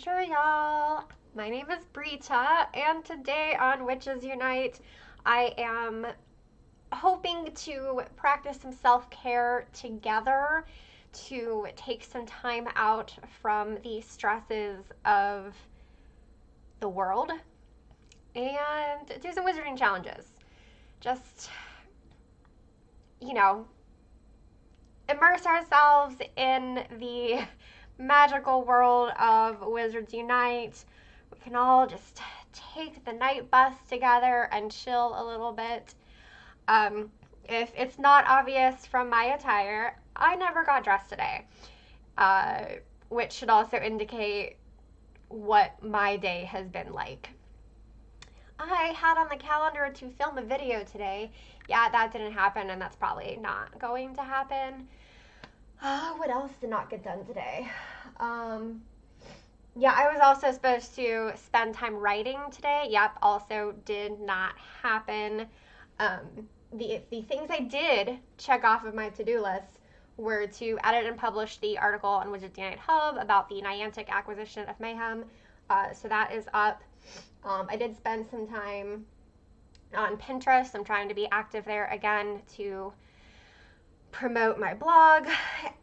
Bonjour, y'all. My name is Brita, and today on Witches Unite, I am hoping to practice some self-care together to take some time out from the stresses of the world and do some wizarding challenges. Just, immerse ourselves in the magical world of Wizards Unite. We can all just take the night bus together and chill a little bit. If it's not obvious from my attire, I never got dressed today, which should also indicate what my day has been like. I had on the calendar to film a video today. Yeah, that didn't happen, and that's probably not going to happen. What else did not get done today? Yeah, I was also supposed to spend time writing today. Yep, also did not happen. The things I did check off of my to-do list were to edit and publish the article on Wizards Unite Hub about the Niantic acquisition of Mayhem. So that is up. I did spend some time on Pinterest. I'm trying to be active there again to promote my blog.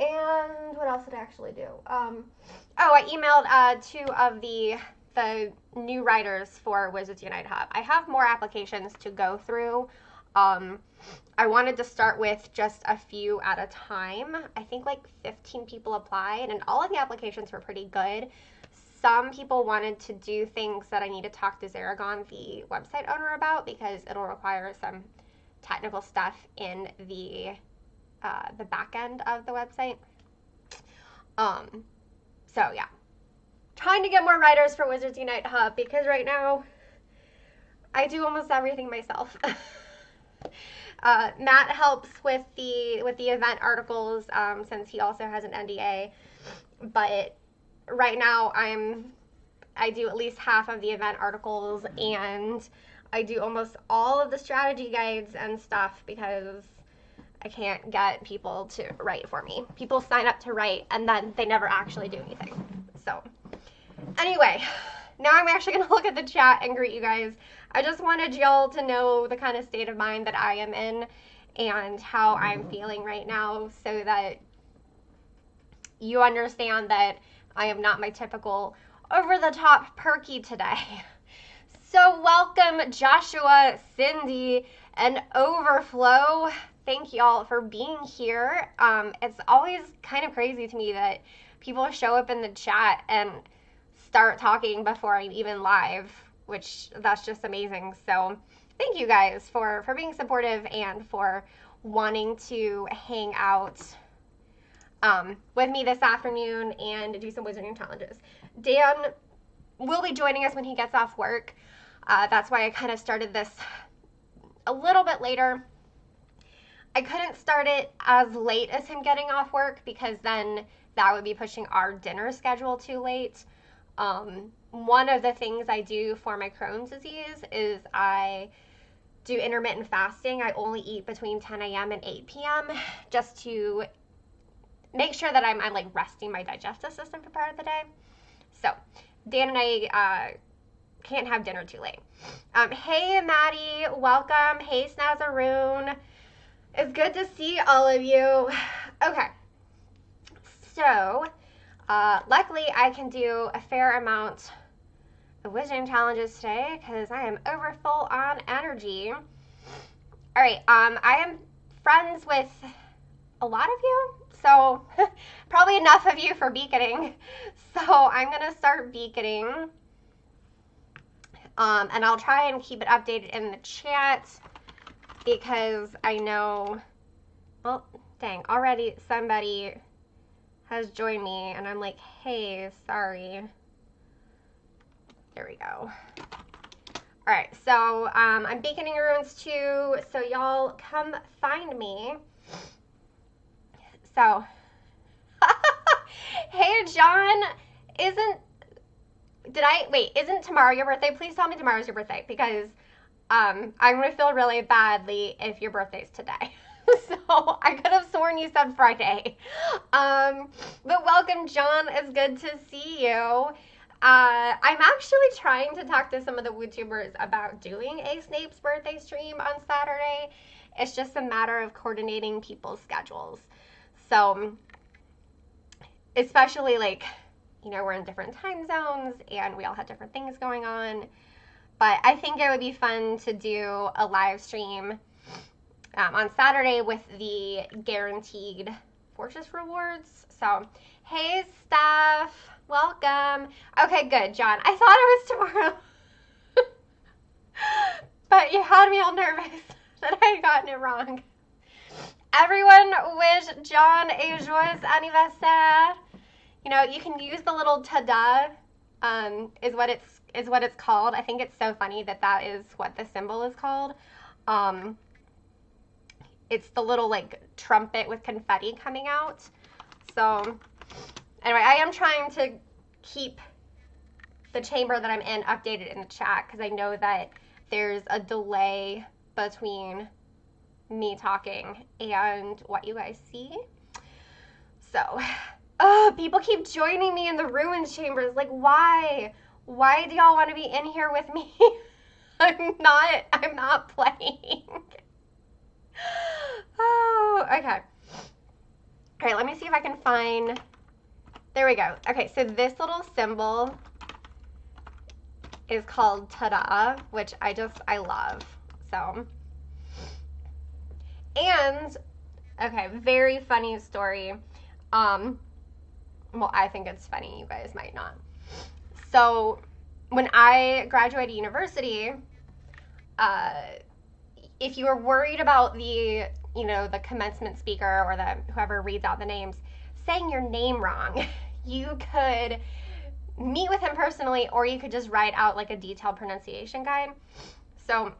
And what else did I actually do? I emailed two of the new writers for Wizards Unite Hub. I have more applications to go through. I wanted to start with just a few at a time. I think like 15 people applied, and all of the applications were pretty good. Some people wanted to do things that I need to talk to Zaragon, the website owner, about, because it'll require some technical stuff in the back end of the website. So yeah, trying to get more writers for Wizards Unite Hub, because right now I do almost everything myself. Matt helps with the event articles, since he also has an NDA, but right now I do at least half of the event articles, and I do almost all of the strategy guides and stuff because I can't get people to write for me. People sign up to write and then they never actually do anything. So anyway, now I'm actually going to look at the chat and greet you guys. I just wanted y'all to know the kind of state of mind that I am in and how I'm feeling right now, so that you understand that I am not my typical over-the-top perky today. So welcome Joshua, Cindy, and Overflow. Thank y'all for being here. It's always kind of crazy to me that people show up in the chat and start talking before I'm even live, which that's just amazing. So thank you guys for being supportive and for wanting to hang out with me this afternoon and do some wizarding challenges. Dan will be joining us when he gets off work. That's why I kind of started this a little bit later. I couldn't start it as late as him getting off work, because then that would be pushing our dinner schedule too late. One of the things I do for my Crohn's disease is I do intermittent fasting. I only eat between 10 a.m. and 8 p.m. just to make sure that I'm like resting my digestive system for part of the day. So Dan and I can't have dinner too late. Hey Maddie, welcome. Hey Snazaroon. It's good to see all of you. Okay, so luckily I can do a fair amount of wizarding challenges today because I am over full on energy. All right, I am friends with a lot of you, so probably enough of you for beaconing. So I'm gonna start beaconing, and I'll try and keep it updated in the chat, because I know, well, dang, already somebody has joined me and I'm like, hey, sorry. There we go. All right, so I'm beaconing runes too, so y'all come find me. So, hey John, isn't tomorrow your birthday? Please tell me tomorrow's your birthday, because I'm gonna feel really badly if your birthday's today. So I could have sworn you said Friday. But welcome, John. It's good to see you. I'm actually trying to talk to some of the WooTubers about doing a Snape's birthday stream on Saturday. It's just a matter of coordinating people's schedules. So, especially like, we're in different time zones and we all have different things going on. But I think it would be fun to do a live stream on Saturday with the guaranteed Fortress rewards. So, hey, Steph. Welcome. Okay, good, John. I thought it was tomorrow. But you had me all nervous that I had gotten it wrong. Everyone wish John a joyeux anniversaire. You can use the little ta-da, is what it's called. I think it's so funny that is what the symbol is called. It's the little like trumpet with confetti coming out. So anyway, I am trying to keep the chamber that I'm in updated in the chat because I know that there's a delay between me talking and what you guys see. So, people keep joining me in the ruins chambers. Like, why? Why do y'all want to be in here with me? I'm not playing. Oh, okay. All right, let me see if I can find, there we go. Okay, so this little symbol is called ta-da, which I love, so. And, okay, very funny story. Well, I think it's funny, you guys might not. So, when I graduated university, if you were worried about the commencement speaker or whoever reads out the names saying your name wrong, you could meet with him personally, or you could just write out like a detailed pronunciation guide. So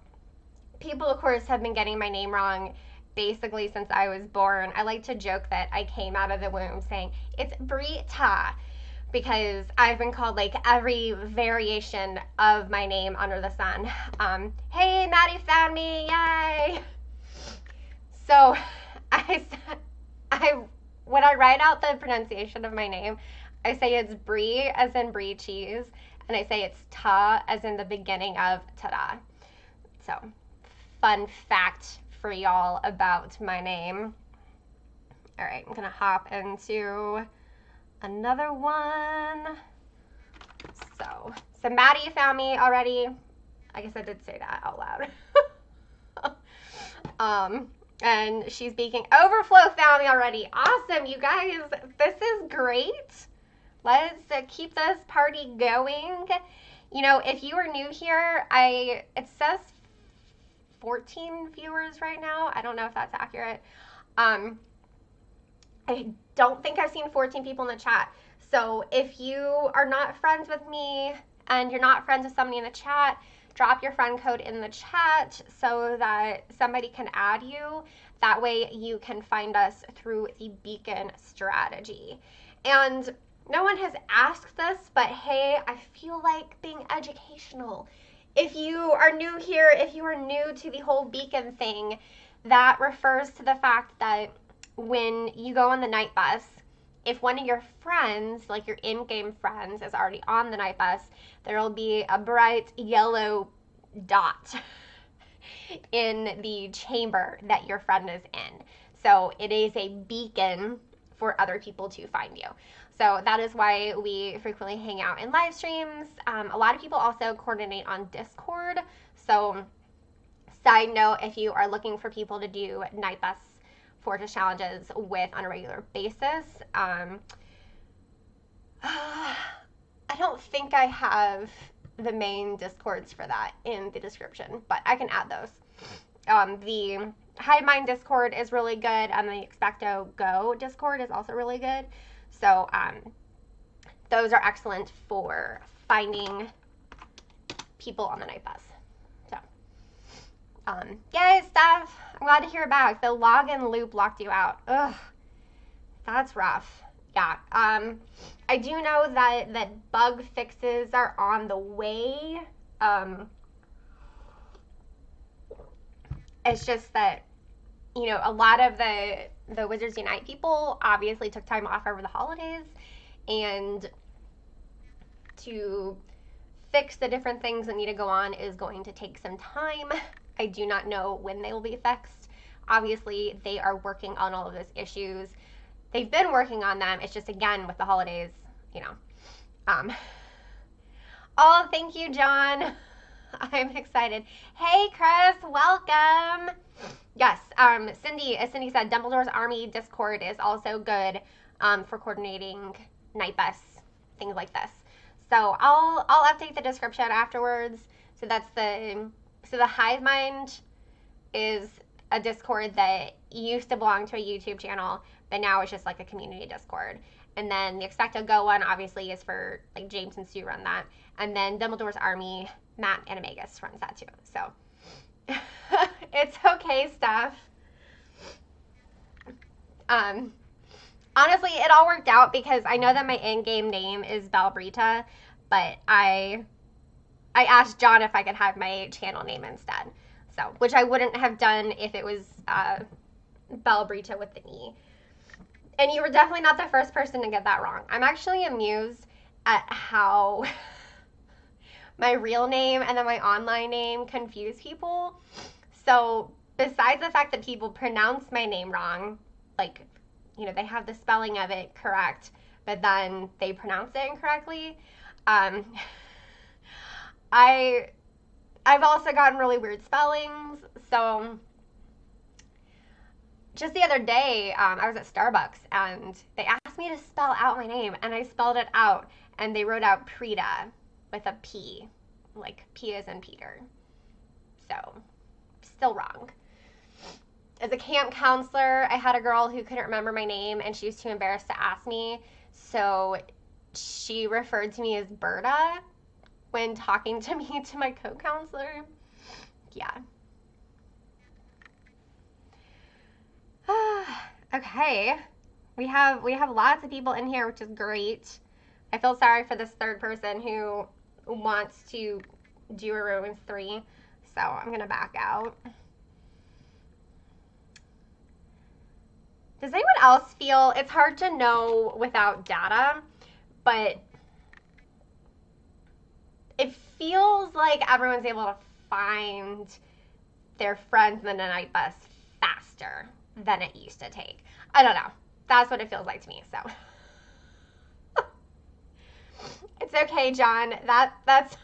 people, of course, have been getting my name wrong basically since I was born. I like to joke that I came out of the womb saying it's Brita, because I've been called like every variation of my name under the sun. Hey, Maddie found me, yay! So when I write out the pronunciation of my name, I say it's brie as in brie cheese, and I say it's ta as in the beginning of ta-da. So, fun fact for y'all about my name. All right, I'm gonna hop into another one. So Maddie found me already. I guess I did say that out loud. And she's speaking. Overflow found me already. Awesome, you guys. This is great. Let's keep this party going. If you are new here, it says 14 viewers right now. I don't know if that's accurate. I don't think I've seen 14 people in the chat. So if you are not friends with me and you're not friends with somebody in the chat, drop your friend code in the chat so that somebody can add you. That way you can find us through the beacon strategy. And no one has asked this, but hey, I feel like being educational. If you are new here, if you are new to the whole beacon thing, that refers to the fact that when you go on the night bus, if one of your friends, like your in-game friends, is already on the night bus, there will be a bright yellow dot in the chamber that your friend is in. So it is a beacon for other people to find you. So that is why we frequently hang out in live streams. A lot of people also coordinate on Discord. So side note, if you are looking for people to do night bus Fortress challenges with on a regular basis, I don't think I have the main Discords for that in the description, but I can add those. The Hive Mind Discord is really good, and the Expecto Go Discord is also really good. So those are excellent for finding people on the night bus. So, yay, Steph! I'm glad to hear back. The login loop locked you out. Ugh, that's rough. Yeah. I do know that bug fixes are on the way. It's just that, a lot of the Wizards Unite people obviously took time off over the holidays, and to fix the different things that need to go on is going to take some time. I do not know when they will be fixed. Obviously, they are working on all of those issues. They've been working on them. It's just, again, with the holidays, you know. Oh, thank you, John. I'm excited. Hey, Chris, welcome. Yes, Cindy, as Cindy said, Dumbledore's Army Discord is also good for coordinating night bus, things like this. So I'll update the description afterwards. So the Hive Mind is a Discord that used to belong to a YouTube channel, but now it's just like a community Discord. And then the Expecto Go one obviously is for, like, James and Sue run that. And then Dumbledore's Army, Matt Animagus runs that too. So it's okay, Steph. Honestly, it all worked out because I know that my in-game name is Balbrita, but I asked John if I could have my channel name instead. So, which I wouldn't have done if it was Balbrita with an E. And you were definitely not the first person to get that wrong. I'm actually amused at how my real name and then my online name confuse people. So besides the fact that people pronounce my name wrong, like, you know, they have the spelling of it correct, but then they pronounce it incorrectly. I've also gotten really weird spellings. So just the other day, I was at Starbucks and they asked me to spell out my name, and I spelled it out, and they wrote out Prita with a P, like P as in Peter. So, still wrong. As a camp counselor, I had a girl who couldn't remember my name, and she was too embarrassed to ask me, so she referred to me as Berta when talking to me to my co-counselor. Yeah. Okay, we have lots of people in here, which is great. I feel sorry for this third person who wants to do a room with 3, so I'm gonna back out. Does anyone else feel it's hard to know without data, but it feels like everyone's able to find their friends in the night bus faster than it used to take? I don't know. That's what it feels like to me, so. It's okay, John. That's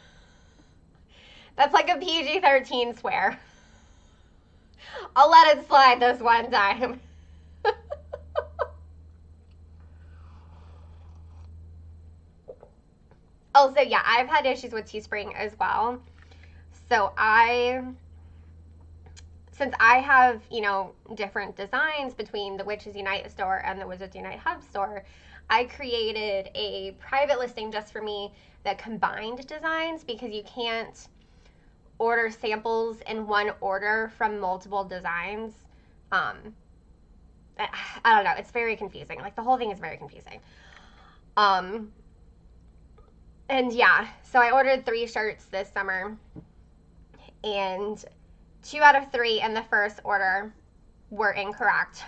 like a PG-13 swear. I'll let it slide this one time. Also, yeah, I've had issues with Teespring as well. So since I have, you know, different designs between the Witches Unite store and the Wizards Unite Hub store, I created a private listing just for me that combined designs, because you can't order samples in one order from multiple designs. I don't know. It's very confusing. Like, the whole thing is very confusing. And yeah, so I ordered 3 shirts this summer, and 2 out of 3 in the first order were incorrect.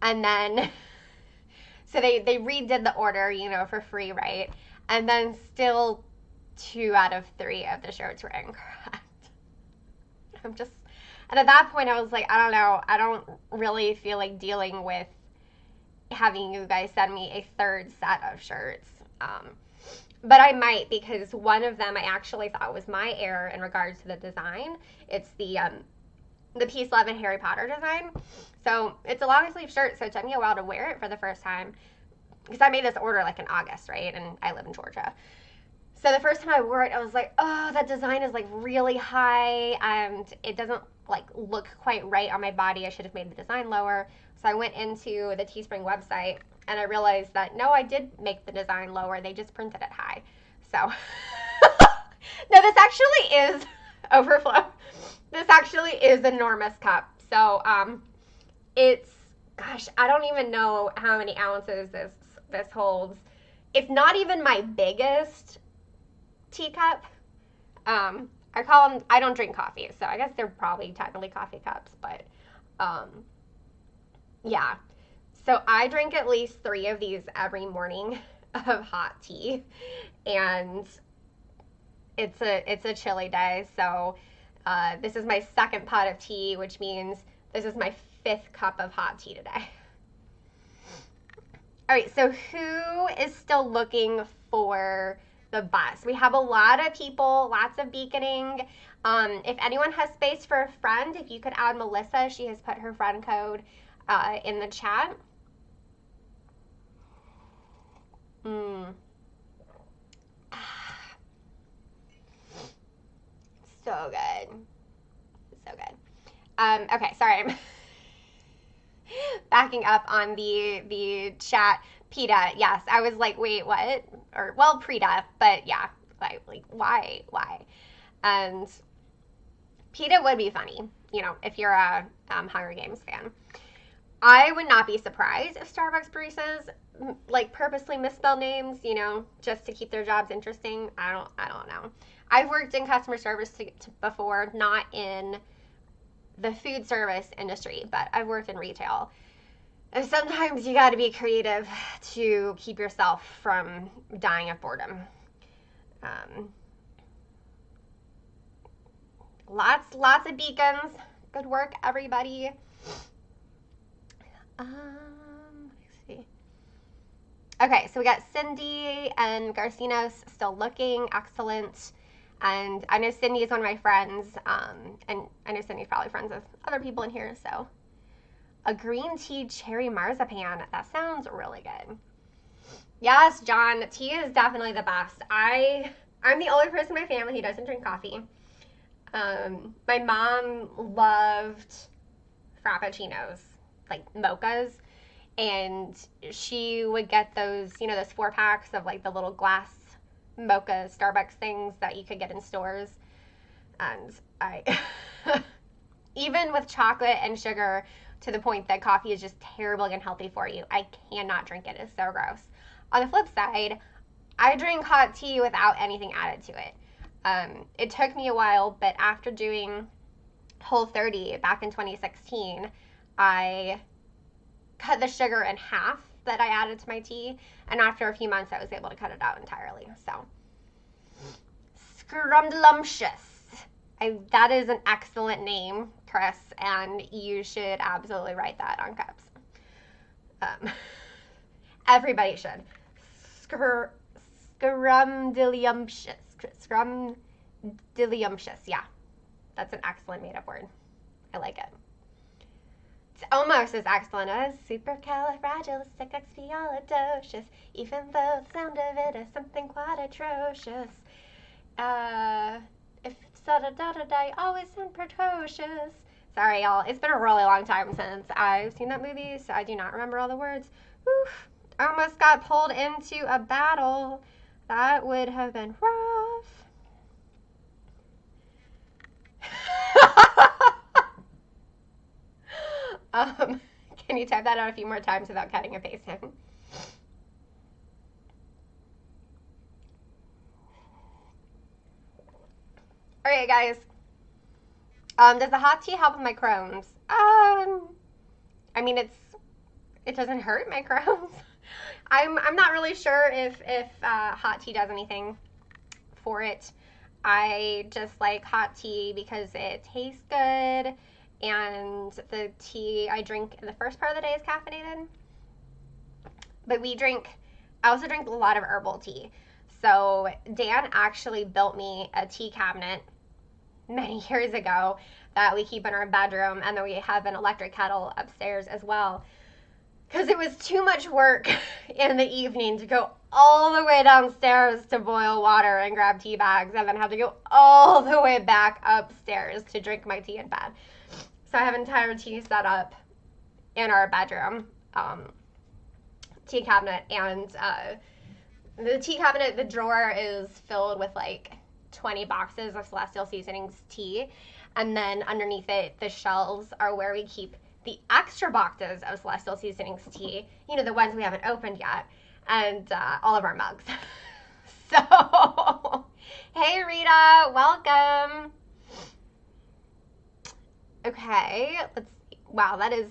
And then, so they redid the order, you know, for free, right? And then still 2 out of 3 of the shirts were incorrect. And at that point I was like, I don't know, I don't really feel like dealing with having you guys send me a third set of shirts. But I might, because one of them I actually thought was my error in regards to the design. It's the Peace, Love, and Harry Potter design. So it's a long sleeve shirt, so it took me a while to wear it for the first time, because I made this order like in August, right? And I live in Georgia. So the first time I wore it, I was like, oh, that design is like really high, and it doesn't like look quite right on my body. I should have made the design lower. So I went into the Teespring website, and I realized that, no, I did make the design lower. They just printed it high. So, no, this actually is overflow. This actually is an enormous cup. So, it's, gosh, I don't even know how many ounces this holds. It's not even my biggest teacup. I call them, I don't drink coffee, so I guess they're probably technically coffee cups, but, yeah. So I drink at least 3 of these every morning. of hot tea, and it's a chilly day, so this is my second pot of tea, which means this is my 5th cup of hot tea today. All right, so who is still looking for the bus? We have a lot of people, lots of beaconing. If anyone has space for a friend, if you could add Melissa, she has put her friend code in the chat. So good. So good. Okay, sorry. I'm backing up on the chat. PETA, yes. I was like, wait, what? Or, well, PRETA, but yeah. Like why? And PETA would be funny, you know, if you're a Hunger Games fan. I would not be surprised if Starbucks baristas like purposely misspell names, you know, just to keep their jobs interesting. I don't know. I've worked in customer service before, not in the food service industry, but I've worked in retail. And sometimes you got to be creative to keep yourself from dying of boredom. Lots of beacons. Good work, everybody. Let's see. Okay, so we got Cindy and Garcinos still looking. Excellent. And I know Cindy is one of my friends, and I know Cindy's probably friends with other people in here, so. A green tea cherry marzipan. That sounds really good. Yes, John, tea is definitely the best. I'm the only person in my family who doesn't drink coffee. My mom loved frappuccinos, like mochas, and she would get those, you know, those 4-packs of like the little glass mocha Starbucks things that you could get in stores. And I, even with chocolate and sugar, to the point that coffee is just terrible and unhealthy for you, I cannot drink it. It's so gross. On the flip side, I drink hot tea without anything added to it. It took me a while, but after doing Whole30 back in 2016, I cut the sugar in half that I added to my tea, and after a few months, I was able to cut it out entirely. So, Scrumdiddleumshus. That is an excellent name, Chris, and you should absolutely write that on cups. Everybody should. Scrumdiddleumshus. Scrumdiddleumshus. Yeah, that's an excellent made-up word. I like it. It's almost as excellent as supercalifragilisticexpialidocious, even though the sound of it is something quite atrocious. If da-da-da-da-da, always sound precocious. Sorry, y'all. It's been a really long time since I've seen that movie, so I do not remember all the words. Oof. I almost got pulled into a battle. That would have been rough. Can you type that out a few more times without cutting and pasting? All right, guys. Does the hot tea help with my Crohn's? I mean, it doesn't hurt my Crohn's. I'm not really sure if hot tea does anything for it. I just like hot tea because it tastes good, and the tea I drink in the first part of the day is caffeinated. But I also drink a lot of herbal tea. So Dan actually built me a tea cabinet many years ago that we keep in our bedroom, and then we have an electric kettle upstairs as well. Because it was too much work in the evening to go all the way downstairs to boil water and grab tea bags, and then have to go all the way back upstairs to drink my tea in bed. So I have an entire tea set up in our bedroom, tea cabinet, and the tea cabinet, the drawer is filled with like 20 boxes of Celestial Seasonings tea, and then underneath it, the shelves are where we keep the extra boxes of Celestial Seasonings tea, you know, the ones we haven't opened yet, and all of our mugs. So, hey Rita, welcome. Okay, let's see. Wow, that is,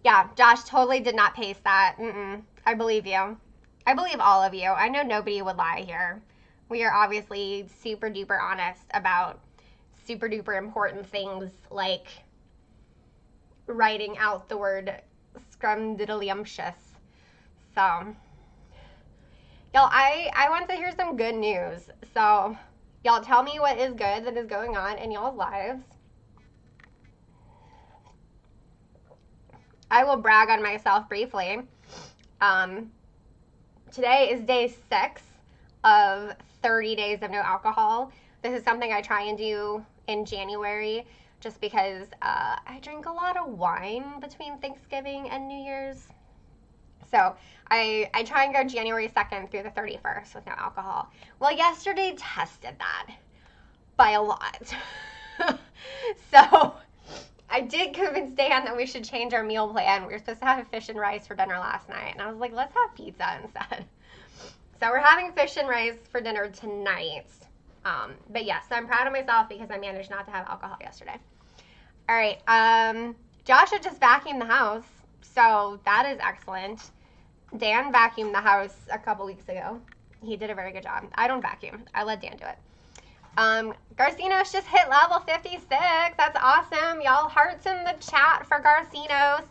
yeah, Josh totally did not paste that. I believe you. I believe all of you. I know nobody would lie here. We are obviously super duper honest about super duper important things like writing out the word scrumdiddlyumptious. So, y'all, I want to hear some good news. So, y'all tell me what is good that is going on in y'all's lives. I will brag on myself briefly. Today is day 6 of 30 days of no alcohol. This is something I try and do in January just because I drink a lot of wine between Thanksgiving and New Year's. So I try and go January 2nd through the 31st with no alcohol. Well, yesterday tested that by a lot. So I did convince Dan that we should change our meal plan. We were supposed to have fish and rice for dinner last night, and I was like, let's have pizza instead. So we're having fish and rice for dinner tonight. But yes, I'm proud of myself because I managed not to have alcohol yesterday. All right, Joshua just vacuumed the house, so that is excellent. Dan vacuumed the house a couple weeks ago. He did a very good job. I don't vacuum. I let Dan do it. Garcinos just hit level 56. That's awesome. Y'all hearts in the chat for Garcinos.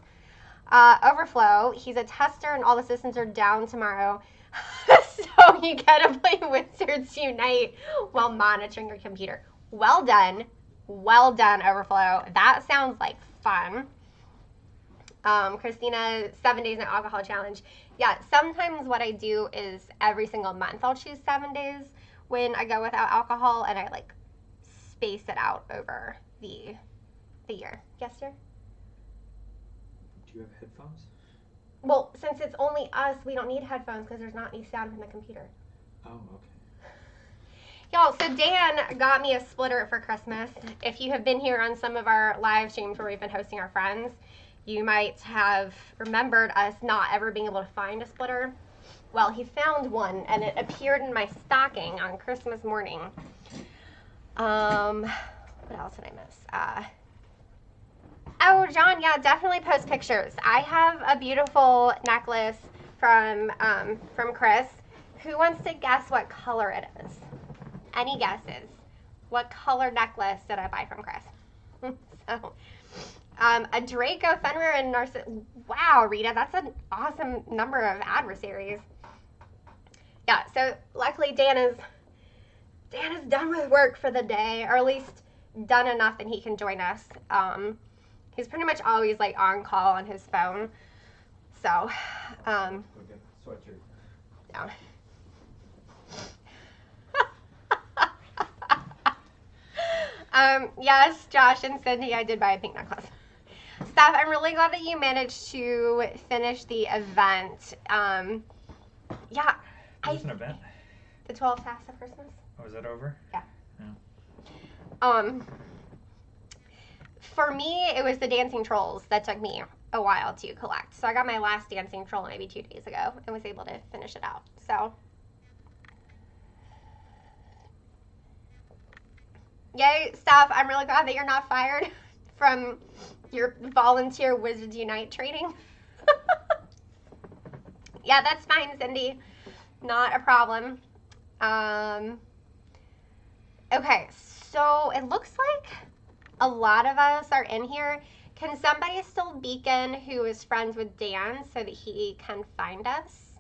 Overflow. He's a tester and all the systems are down tomorrow. So you gotta play Wizards Unite while monitoring your computer. Well done. Well done, Overflow. That sounds like fun. Christina, 7 days no alcohol challenge. Yeah, sometimes what I do is every single month I'll choose 7 days when I go without alcohol, and I like space it out over the year. Yes, sir? Do you have headphones? Well, since it's only us, we don't need headphones because there's not any sound from the computer. Oh, okay. Y'all, so Dan got me a splitter for Christmas. If you have been here on some of our live streams where we've been hosting our friends, you might have remembered us not ever being able to find a splitter. Well, he found one, and it appeared in my stocking on Christmas morning. What else did I miss? Oh, John, yeah, definitely post pictures. I have a beautiful necklace from Chris. Who wants to guess what color it is? Any guesses? What color necklace did I buy from Chris? So, a Draco, Fenrir, and Narcissus. Wow, Rita, that's an awesome number of adversaries. Yeah, so luckily Dan is done with work for the day, or at least done enough that he can join us. He's pretty much always like on call on his phone. So, Go get a sweatshirt. yeah. Yes, Josh and Cindy, I did buy a pink necklace. Steph, I'm really glad that you managed to finish the event. Yeah. There's an event? The 12 Tasks of Christmas. Oh, is that over? Yeah. Yeah. For me, it was the dancing trolls that took me a while to collect. So I got my last dancing troll maybe 2 days ago and was able to finish it out. So, yay, Steph, I'm really glad that you're not fired from your volunteer Wizards Unite training. Yeah, that's fine, Cindy. Not a problem. Okay, so it looks like a lot of us are in here. Can somebody still beacon who is friends with Dan so that he can find us?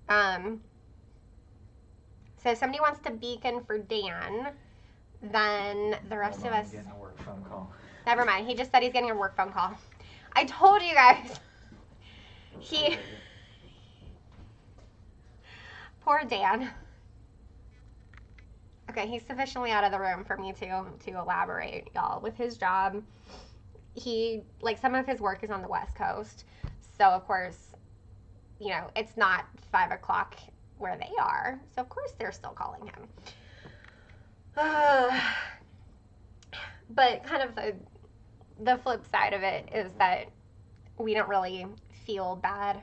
So if somebody wants to beacon for Dan, then the rest of us... I'm getting a work phone call. Never mind. He just said he's getting a work phone call. I told you guys. Poor Dan. Okay, he's sufficiently out of the room for me to elaborate, y'all. With his job, some of his work is on the West Coast. So, of course, it's not 5 o'clock where they are. So, of course, they're still calling him. But kind of the flip side of it is that we don't really feel bad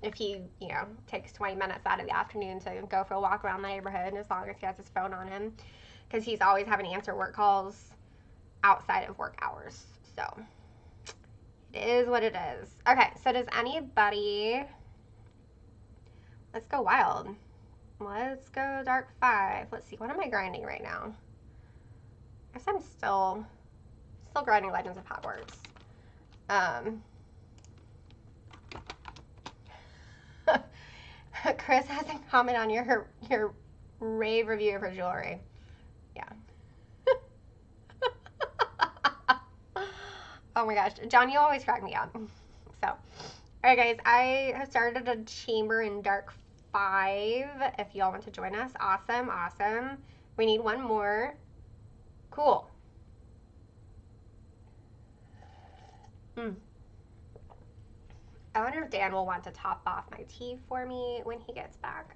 if he, takes 20 minutes out of the afternoon to go for a walk around the neighborhood, as long as he has his phone on him, because he's always having to answer work calls outside of work hours. So It is what it is. Okay, so does anybody... Let's go wild. Let's go dark 5. Let's see, what am I grinding right now? I guess I'm still grinding Legends of Hogwarts. Chris hasn't commented on your rave review of her jewelry. Yeah. Oh my gosh. John, you always crack me up. So, alright guys, I have started a chamber in Dark 5. If y'all want to join us, awesome, awesome. We need one more. Cool. I wonder if Dan will want to top off my tea for me when he gets back.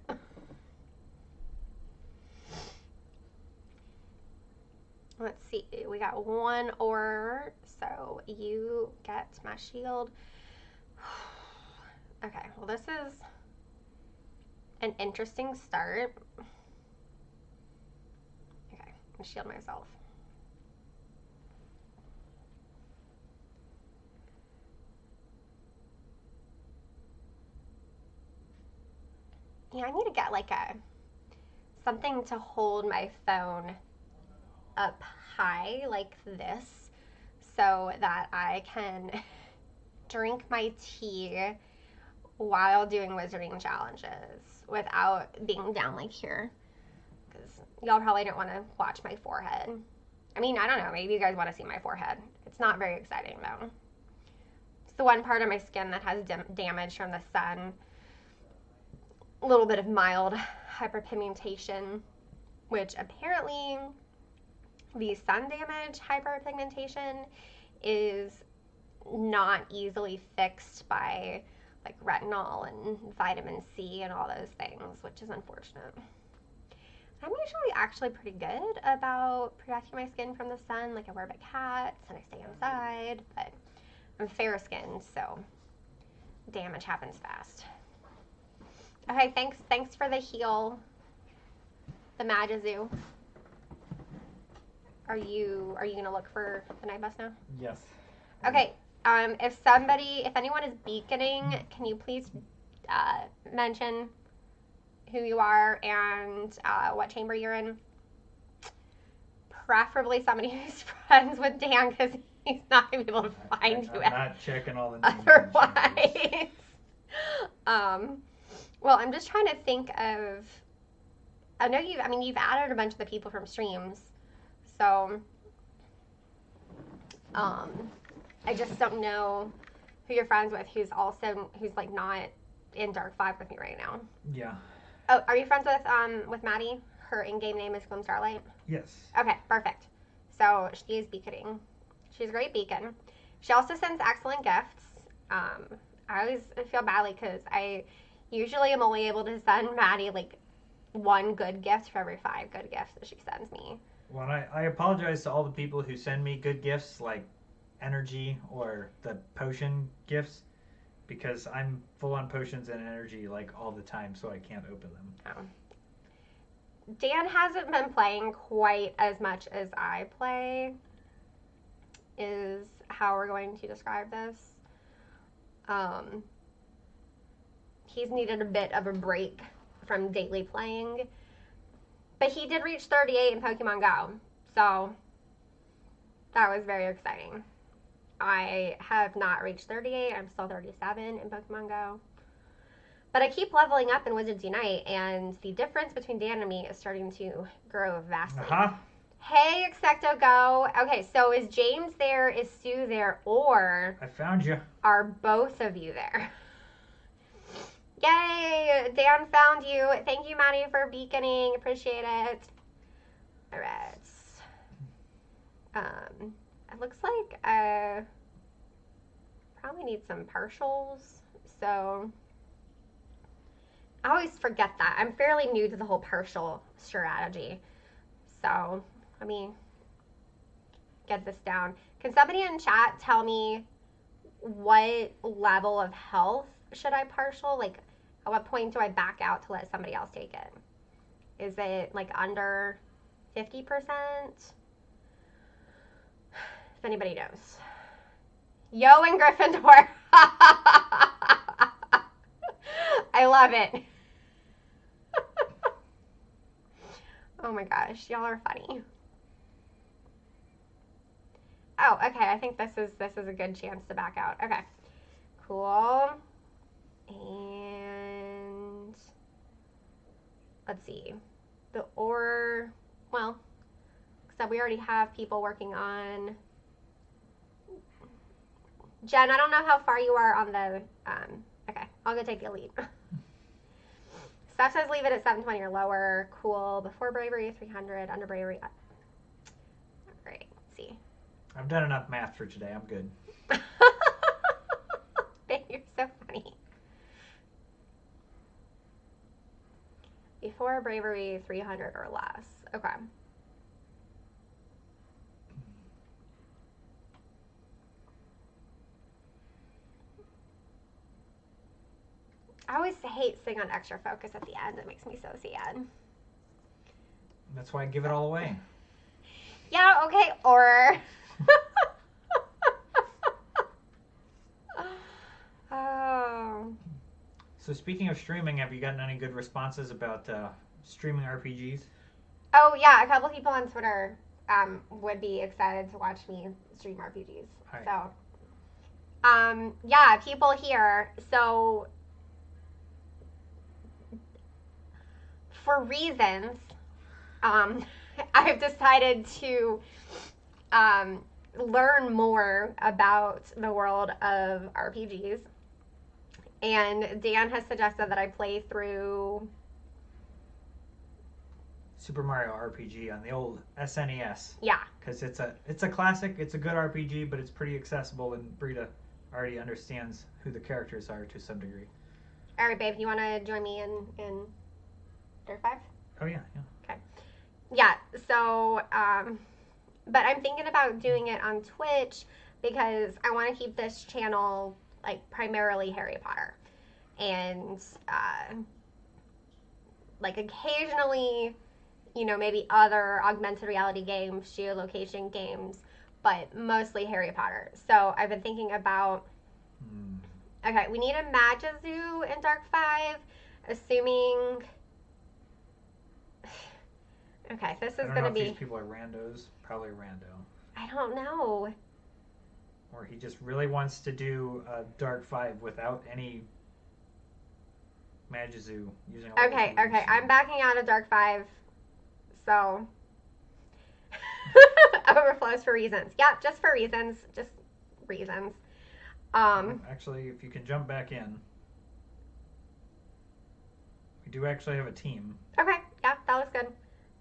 Let's see. We got one ore, so you get my shield. Okay, well this is an interesting start. Okay, I'm gonna shield myself. Yeah, I need to get like something to hold my phone up high like this so that I can drink my tea while doing wizarding challenges without being down like here, because y'all probably don't want to watch my forehead. I mean, I don't know, maybe you guys want to see my forehead. It's not very exciting though. It's the one part of my skin that has damage from the sun. A little bit of mild hyperpigmentation, which apparently the sun damage hyperpigmentation is not easily fixed by like retinol and vitamin C and all those things, which is unfortunate. I'm usually actually pretty good about protecting my skin from the sun. Like I wear big hats and I stay inside, but I'm fair skinned, so damage happens fast. Okay, thanks for the heal, the Magazoo. Are you gonna look for the night bus now? Yes. Okay. If anyone is beaconing, can you please mention who you are and what chamber you're in? Preferably somebody who's friends with Dan, because he's not gonna be able to find you. I'm not checking all the names. Otherwise. Well, I'm just trying to think of. You've added a bunch of the people from streams, so I just don't know who you're friends with who's like not in Dark 5 with me right now. Yeah. Oh, are you friends with Maddie? Her in-game name is Glim Starlight? Yes. Okay, perfect. So she is beaconing. She's a great beacon. She also sends excellent gifts. I always feel badly because I usually am only able to send Maddie like one good gift for every 5 good gifts that she sends me. Well, I apologize to all the people who send me good gifts like energy or the potion gifts, because I'm full on potions and energy like all the time, so I can't open them. Oh. Dan hasn't been playing quite as much as I play, is how we're going to describe this. He's needed a bit of a break from daily playing, but he did reach 38 in Pokemon Go, so that was very exciting. I have not reached 38. I'm still 37 in Pokemon Go. But I keep leveling up in Wizards Unite, and the difference between Dan and me is starting to grow vastly. Uh-huh. Hey, Exacto Go. Okay, so is James there? Is Sue there? Or I found you. are both of you there? Yay! Dan found you. Thank you, Maddie, for beaconing. Appreciate it. All right. It looks like I probably need some partials. So I always forget that. I'm fairly new to the whole partial strategy. So let me get this down. Can somebody in chat tell me what level of health should I partial? Like, at what point do I back out to let somebody else take it? Is it like under 50%? If anybody knows, Yo and Gryffindor. I love it. Oh my gosh, y'all are funny. Oh, okay. I think this is a good chance to back out. Okay, cool. And let's see, well, except we already have people working on. Jen, I don't know how far you are on the. Okay, I'll go take the lead. Steph says leave it at 720 or lower. Cool. Before bravery, 300. Under bravery. Great. Let's see. I've done enough math for today. I'm good. You're so funny. Before bravery, 300 or less. Okay. I always hate sitting on extra focus at the end. It makes me so sad. That's why I give it all away. Yeah, okay, or... Oh. So speaking of streaming, have you gotten any good responses about streaming RPGs? Oh, yeah, a couple people on Twitter would be excited to watch me stream RPGs. Hi. So, yeah, people here. So... For reasons, I've decided to learn more about the world of RPGs. And Dan has suggested that I play through Super Mario RPG on the old SNES. Yeah. Because it's a classic, it's a good RPG, but it's pretty accessible, and Brita already understands who the characters are to some degree. All right, babe, you want to join me in Dirt 5? Oh, yeah. Okay. Yeah, so, but I'm thinking about doing it on Twitch because I want to keep this channel, like, primarily Harry Potter. And, like, occasionally, you know, maybe other augmented reality games, geolocation games, but mostly Harry Potter. So I've been thinking about, okay, we need a Magazoo in Dark 5, assuming... Okay, this is going to be... these people are randos. Probably a rando. I don't know. Or he just really wants to do a Dark 5 without any Magazoo using all Okay, I'm backing out of Dark 5, so... Overflows for reasons. Yeah, just for reasons. Just reasons. Actually, if you can jump back in. We do actually have a team. Okay, yeah, that was good.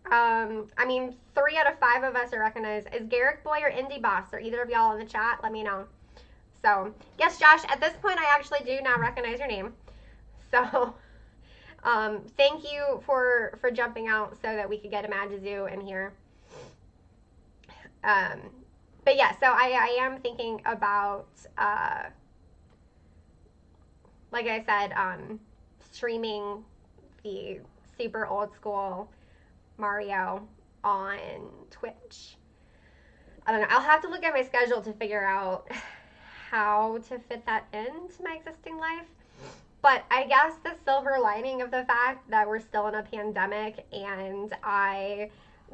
I mean, 3 out of 5 of us are recognized. Is Garrick Boy or Indie Boss? Are either of y'all in the chat? Let me know. So, yes, Josh, at this point, I actually do now recognize your name. So, thank you for jumping out so that we could get a Magazoo in here. But yeah, so I am thinking about, like I said, streaming the super old school Mario on Twitch. I don't know. I'll have to look at my schedule to figure out how to fit that into my existing life. But I guess the silver lining of the fact that we're still in a pandemic and I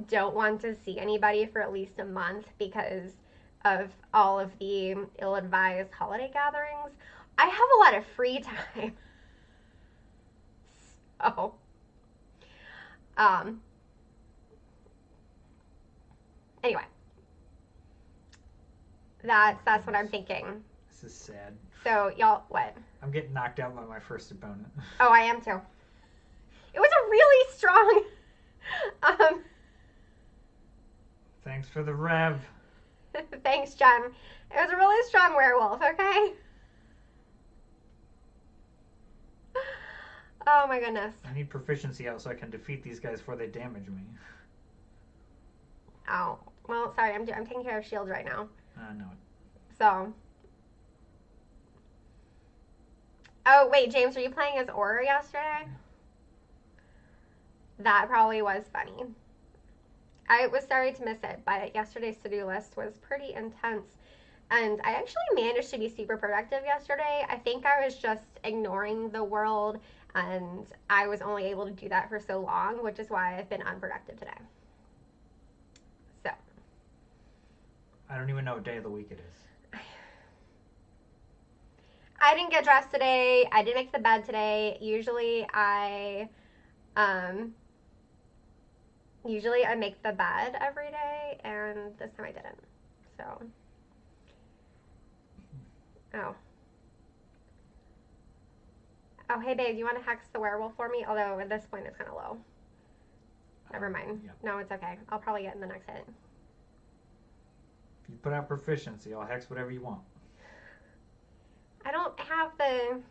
don't want to see anybody for at least a month because of all of the ill-advised holiday gatherings, I have a lot of free time. So, anyway, that's what I'm thinking. This is sad. So, y'all, what? I'm getting knocked out by my first opponent. Oh, I am too. It was a really strong, Thanks for the rev. Thanks, Jen. It was a really strong werewolf, okay? Oh my goodness. I need proficiency out so I can defeat these guys before they damage me. Oh, well, sorry, I'm taking care of shields right now. I know it. So. Oh, wait, James, were you playing as Aura yesterday? That probably was funny. I was sorry to miss it, but yesterday's to-do list was pretty intense. And I actually managed to be super productive yesterday. I think I was just ignoring the world, and I was only able to do that for so long, which is why I've been unproductive today. So. I don't even know what day of the week it is. I didn't get dressed today. I didn't make the bed today. Usually I make the bed every day, and this time I didn't. So. Oh. Oh, hey, babe, do you want to hex the werewolf for me? Although, at this point, it's kind of low. Never mind. Yeah. No, it's okay. I'll probably get in the next hit. You put out proficiency. I'll hex whatever you want. I don't have the...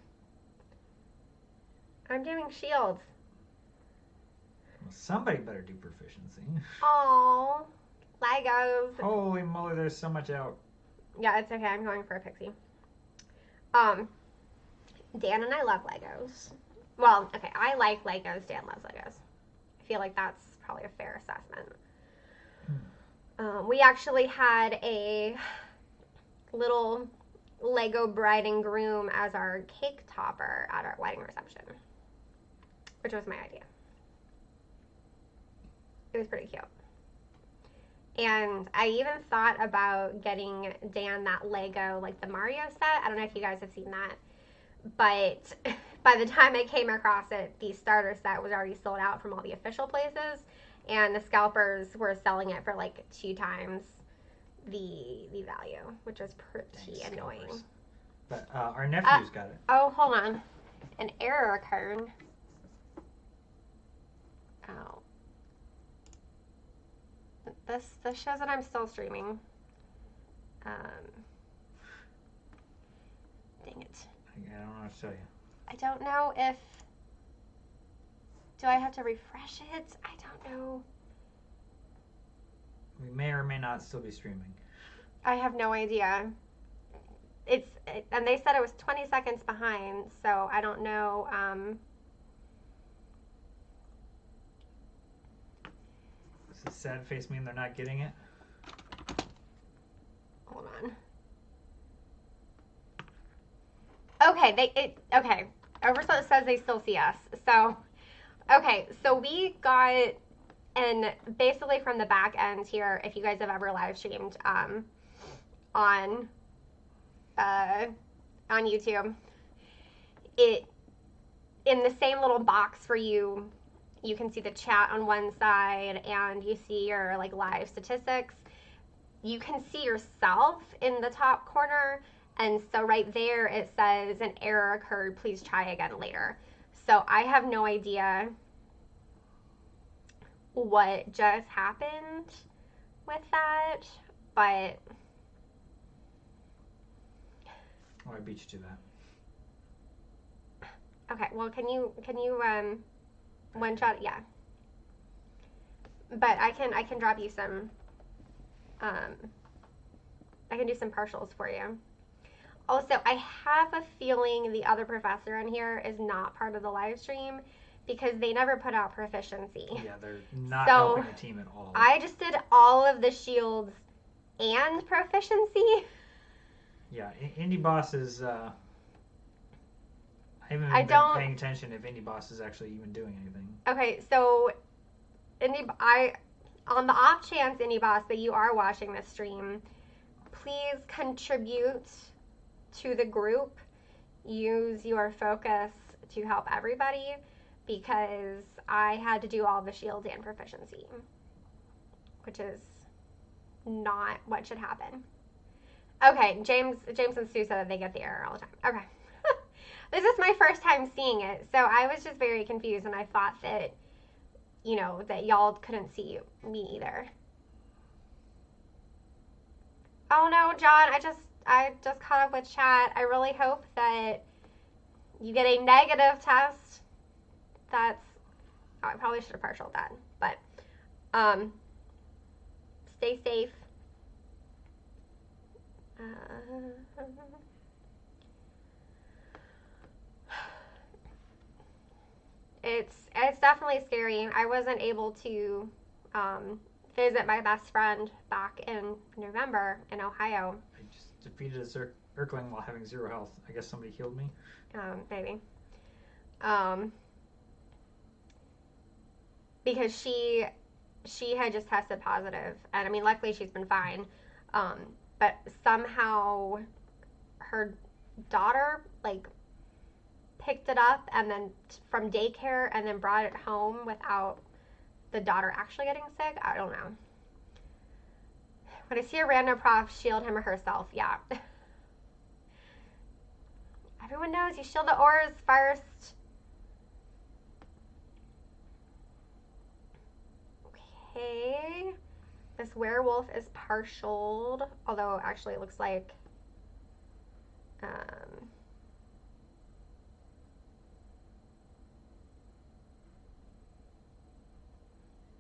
I'm doing shields. Well, somebody better do proficiency. Aww. Legos. Holy moly, there's so much out. Yeah, it's okay. I'm going for a pixie. Dan and I love Legos. Well, okay, I like Legos. Dan loves Legos. I feel like that's probably a fair assessment. We actually had a little Lego bride and groom as our cake topper at our wedding reception, which was my idea. It was pretty cute. And I even thought about getting Dan that Lego, like the Mario set. I don't know if you guys have seen that. But by the time I came across it, the starter set was already sold out from all the official places. And the scalpers were selling it for like 2 times the value, which was pretty annoying. Scalpers. But our nephew's got it. Oh, hold on. An error occurred. Oh. This shows that I'm still streaming. Dang it. I don't know what to tell you. I don't know if... Do I have to refresh it? I don't know. We may or may not still be streaming. I have no idea. And they said it was 20 seconds behind, so I don't know. Does the sad face mean they're not getting it? Hold on. Okay, okay. Oversoul says they still see us. So, okay, so we got, and basically from the back end here, if you guys have ever live streamed on YouTube, it in the same little box for you, you can see the chat on one side, and you see your like live statistics. You can see yourself in the top corner. And so right there it says an error occurred, please try again later. So I have no idea what just happened with that, but... Oh, I beat you to that. Okay, well, can you one shot? Yeah. But I can drop you some, I can do some partials for you. Also, I have a feeling the other professor in here is not part of the live stream because they never put out proficiency. Yeah, they're not helping the team at all. I just did all of the shields and proficiency. Yeah, Indie Boss is, I haven't even been paying attention if Indie Boss is actually even doing anything. Okay, so on the off chance, Indie Boss, that you are watching this stream, please contribute to the group. Use your focus to help everybody because I had to do all the shield and proficiency, which is not what should happen. Okay, James and Sue said that they get the error all the time. Okay. This is my first time seeing it, so I was just very confused, and I thought that, you know, that y'all couldn't see me either. Oh no, John, I just caught up with chat. I really hope that you get a negative test. I probably should have partialed that, but stay safe. It's definitely scary. I wasn't able to visit my best friend back in November in Ohio. defeated a Urkling while having 0 health. I guess somebody healed me. Maybe. Because she had just tested positive, and I mean, luckily she's been fine. But somehow her daughter like picked it up and then from daycare and then brought it home without the daughter actually getting sick. I don't know. When I see a random prof, shield him or herself. Yeah. Everyone knows you shield the auras first. Okay. This werewolf is partialed, although actually it looks like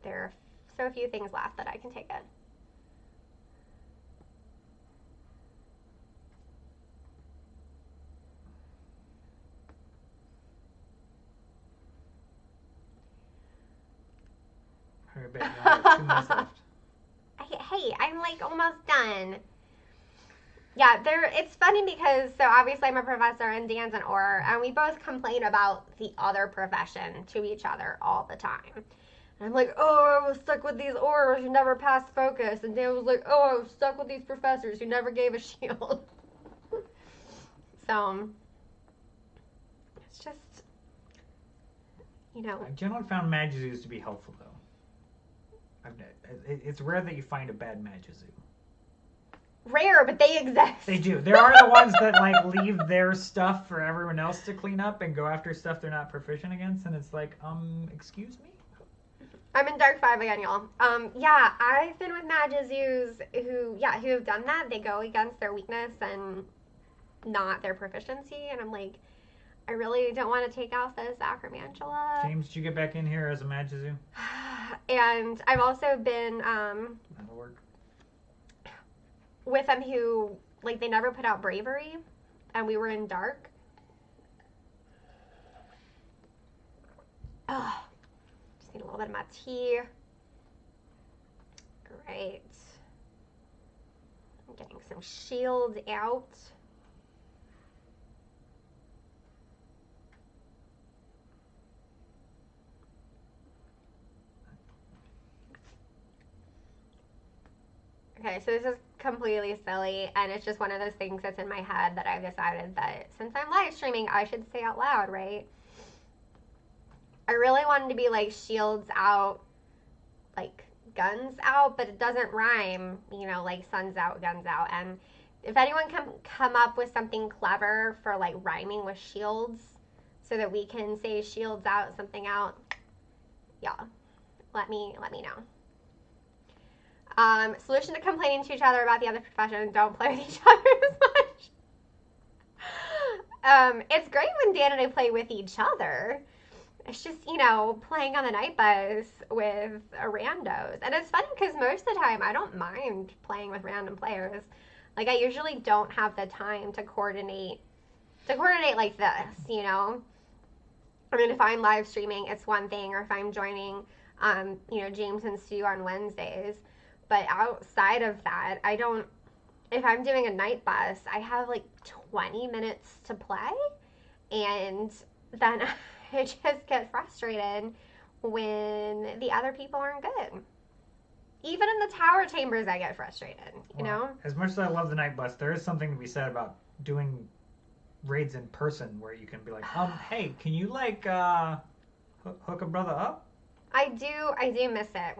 there are so few things left that I can take it. I bet you only have 2 minutes left. Hey, I'm like almost done. Yeah, it's funny because so obviously I'm a professor and Dan's an aura, and we both complain about the other profession to each other all the time. And I'm like, oh, I was stuck with these auras who never passed focus, and Dan was like, oh, I was stuck with these professors who never gave a shield. So it's just, you know. I've generally found Magizoos to be helpful though. It's rare that you find a bad Magizoo. Rare, but they exist. They do. There are the ones that like leave their stuff for everyone else to clean up and go after stuff they're not proficient against, and it's like, excuse me? I'm in Dark 5 again, y'all. Yeah, I've been with Magizoos who have done that. They go against their weakness and not their proficiency, and I'm like, I really don't want to take out this Acromantula. James, did you get back in here as a Magizoo? And I've also been That'll work. with them who, like, they never put out Bravery, and we were in Dark. Ugh. Just need a little bit of my tea. Great. I'm getting some shields out. Okay, so this is completely silly, and it's just one of those things that's in my head that I've decided that since I'm live streaming, I should say out loud, right? I really wanted to be like shields out, like guns out, but it doesn't rhyme, you know, like suns out, guns out. And if anyone can come up with something clever for like rhyming with shields so that we can say shields out, something out, yeah, let me know. Solution to complaining to each other about the other profession: don't play with each other as much. It's great when Dan and I play with each other. It's just, you know, playing on the night bus with randos. And it's funny because most of the time I don't mind playing with random players. Like, I usually don't have the time to coordinate like this, you know? I mean, if I'm live streaming, it's one thing, or if I'm joining, you know, James and Sue on Wednesdays. But outside of that, if I'm doing a night bus, I have like 20 minutes to play, and then I just get frustrated when the other people aren't good. Even in the tower chambers, I get frustrated, you know? As much as I love the night bus, there is something to be said about doing raids in person where you can be like, hey, can you like hook a brother up? I do miss it.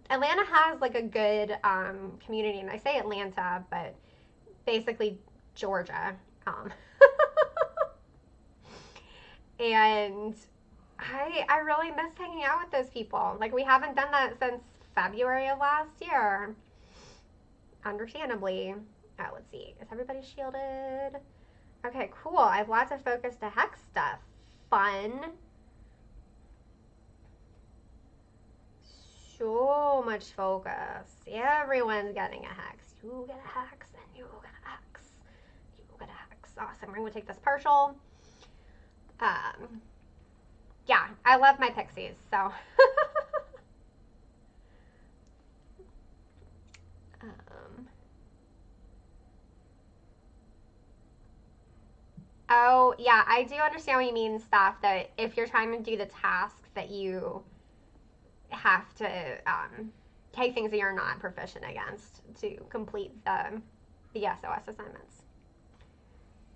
Atlanta has like a good community, and I say Atlanta, but basically Georgia. And I really miss hanging out with those people. Like, we haven't done that since February of last year. Understandably. Let's see. Is everybody shielded? Okay, cool. I have lots of focus to hex stuff. Fun. So much focus. Everyone's getting a hex. You get a hex, and you get a hex. You get a hex. Awesome. We're going to take this partial. Yeah, I love my pixies, so. Oh, yeah, I do understand what you mean, Steph, that if you're trying to do the tasks that you have to take things that you're not proficient against to complete the SOS assignments.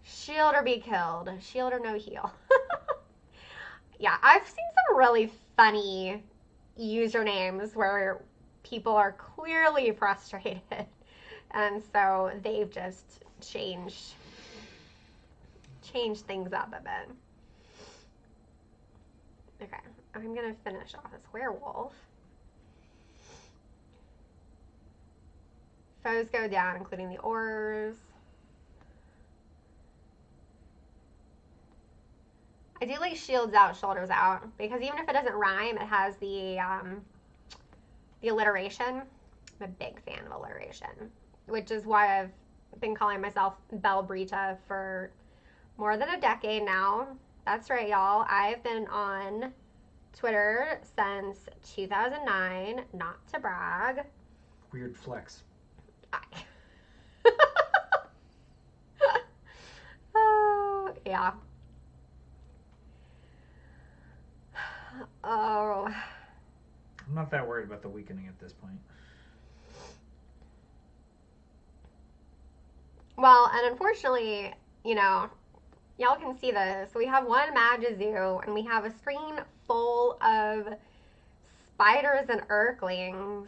Shield or be killed. Shield or no heal. Yeah, I've seen some really funny usernames where people are clearly frustrated. And so they've just changed things up a bit. Okay, I'm gonna finish off this werewolf. Foes go down, including the ores. I do like shields out, shoulders out, because even if it doesn't rhyme, it has the alliteration. I'm a big fan of alliteration, which is why I've been calling myself Belle Brita for more than a decade now. That's right, y'all. I've been on Twitter since 2009, not to brag. Weird flex. Yeah. Oh. I'm not that worried about the weakening at this point. Well, and unfortunately, you know, y'all can see this. We have one Magazoo, and we have a screen full of spiders and Urklings.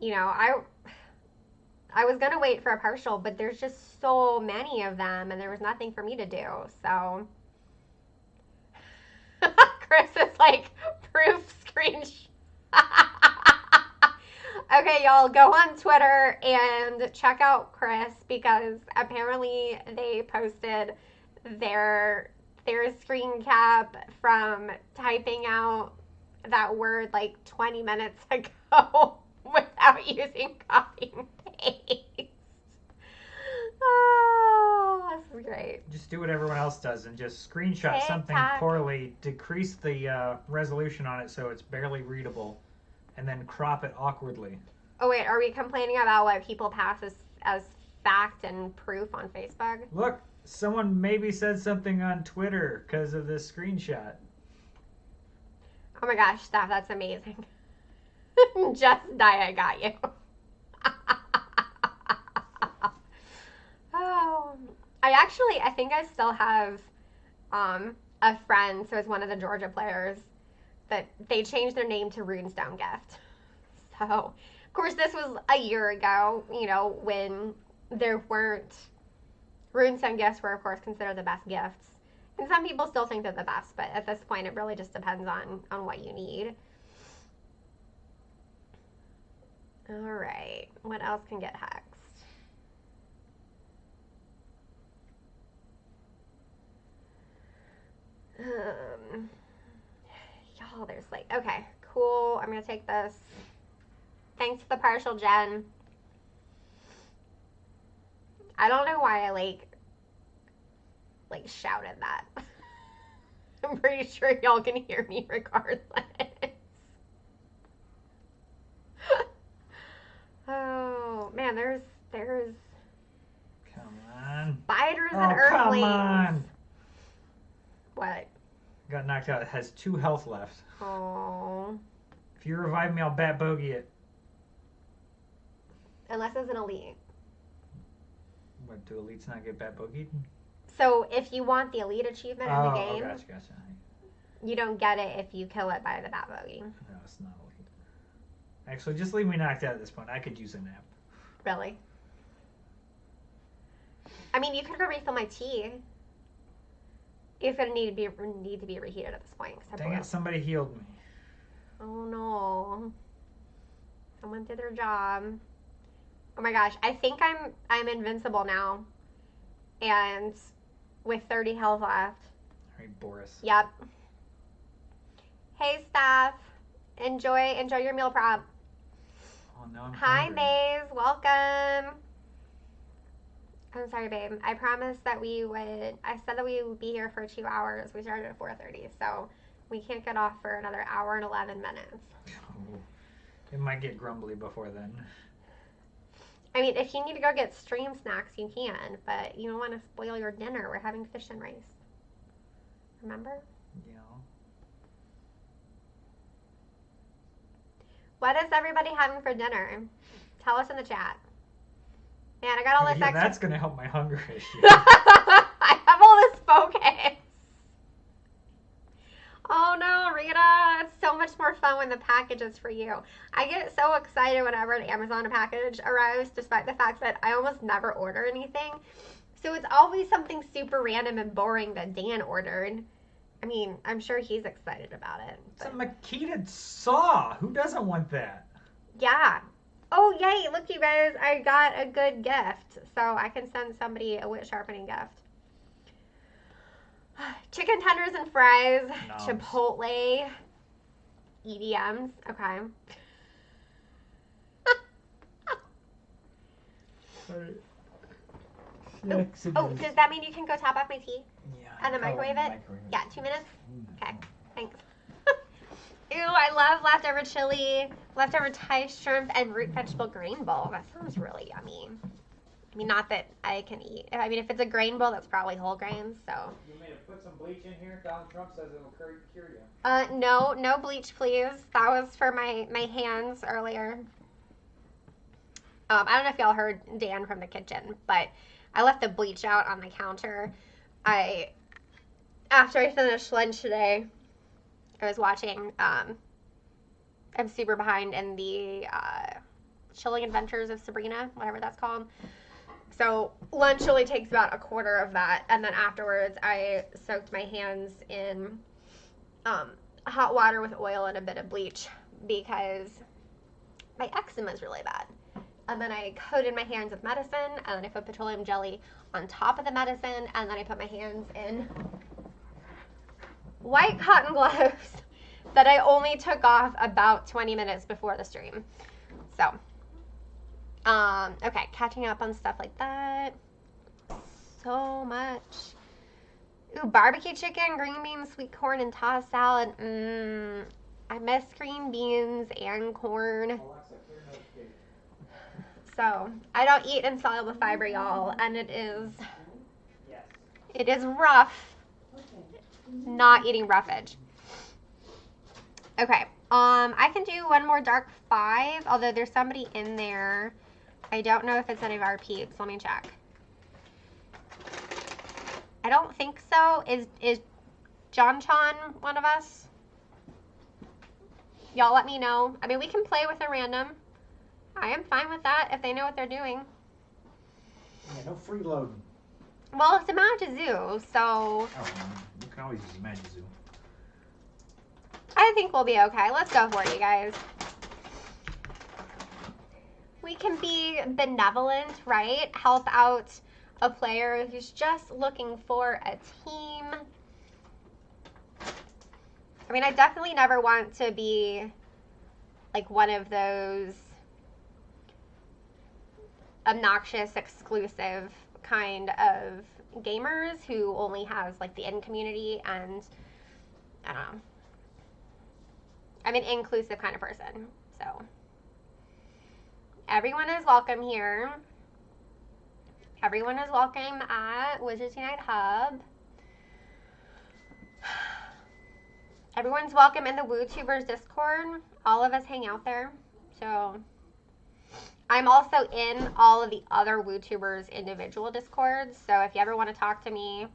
You know, I was gonna wait for a partial, but there's just so many of them, and there was nothing for me to do. So, Chris is like proof screenshot. Okay, y'all, go on Twitter and check out Chris because apparently they posted their screen cap from typing out that word like 20 minutes ago without using copy and paste. Oh, this is great. Just do what everyone else does and just screenshot something poorly, decrease the resolution on it so it's barely readable, and then crop it awkwardly. Oh, wait, are we complaining about what people pass as fact and proof on Facebook? Look, someone maybe said something on Twitter because of this screenshot. Oh my gosh, Steph, that's amazing. Just die, I got you. Oh, I think I still have a friend, so it's one of the Georgia players, that they changed their name to Runestone Gift. So, of course, this was a year ago, you know, when there weren't, Runestone Gifts were, of course, considered the best gifts. And some people still think they're the best, but at this point, it really just depends on what you need. All right, what else can get hexed? Y'all, there's like, okay, cool. I'm gonna take this. Thanks to the partial gen. I don't know why I like shouted that. I'm pretty sure y'all can hear me regardless. Oh man, there's Come on. Spiders and Earthlings. Come on. What? Got knocked out. It has 2 health left. Oh. If you revive me, I'll bat bogey it. Unless it's an elite. What, do elites not get bat bogeyed? So if you want the elite achievement in the game, gotcha. you don't get it if you kill it by the bat bogey. No, it's not elite. Actually, just leave me knocked out at this point. I could use a nap. Really? I mean, you could go refill my tea. It's gonna need to be reheated at this point. Dang it! Somebody healed me. Oh no! Someone did their job. Oh my gosh! I think I'm invincible now, and with 30 health left. All right, Boris. Yep. Hey, Steph. Enjoy your meal prep. Oh no! Hi, Maze. Welcome. I'm sorry, babe. I promised that I said that we would be here for 2 hours. We started at 4:30, so we can't get off for another hour and 11 minutes. Oh, it might get grumbly before then. I mean, if you need to go get stream snacks, you can, but you don't want to spoil your dinner. We're having fish and rice. Remember? Yeah. What is everybody having for dinner? Tell us in the chat. Man, I got all this Yeah, extra. that's gonna help my hunger issue. I have all this focus. Oh no, Rita, it's so much more fun when the package is for you. I get so excited whenever an Amazon package arrives, despite the fact that I almost never order anything. So it's always something super random and boring that Dan ordered. I mean, I'm sure he's excited about it. It's a Makita saw. Who doesn't want that? Yeah. Oh, yay, look you guys, I got a good gift. So I can send somebody a wit sharpening gift. Chicken tenders and fries, Noms. Chipotle, EDMs. Okay. Oh, does that mean you can go top off my tea? Yeah. And then microwave it? Microwave. Yeah, 2 minutes? Okay, thanks. Ew, I love leftover chili, leftover Thai shrimp, and root vegetable grain bowl. That sounds really yummy. I mean, not that I can eat. I mean, if it's a grain bowl, that's probably whole grains, so. You may have put some bleach in here. Donald Trump says it'll cure you. No bleach, please. That was for my hands earlier. I don't know if y'all heard Dan from the kitchen, but I left the bleach out on the counter. After I finished lunch today, I was watching, I'm super behind in the Chilling Adventures of Sabrina, whatever that's called. So lunch only takes about a quarter of that, and then afterwards I soaked my hands in hot water with oil and a bit of bleach because my eczema is really bad. And then I coated my hands with medicine, and then I put petroleum jelly on top of the medicine, and then I put my hands in white cotton gloves that I only took off about 20 minutes before the stream. So, okay, catching up on stuff like that. So much. Ooh, barbecue chicken, green beans, sweet corn, and tossed salad. I miss green beans and corn. Alexa, clear notification. So, I don't eat insoluble fiber, y'all, and it is Yes. rough not eating roughage. Okay, I can do one more dark 5, although there's somebody in there. I don't know if it's any of our peeps. Let me check. I don't think so. Is John Chan one of us? Y'all let me know. I mean, we can play with a random. I am fine with that if they know what they're doing. Yeah, no freeloading. Well, it's a Magazoo, so Oh, you can always use Magazoo. I think we'll be okay. Let's go for it, you guys. We can be benevolent, right? Help out a player who's just looking for a team. I mean, I definitely never want to be like one of those obnoxious, exclusive kind of gamers who only has like the in community, and I don't know. I'm an inclusive kind of person, so everyone is welcome here. Everyone is welcome at Wizards Unite Hub. Everyone's welcome in the WooTubers Discord. All of us hang out there. So I'm also in all of the other WooTubers individual Discords. So if you ever want to talk to me,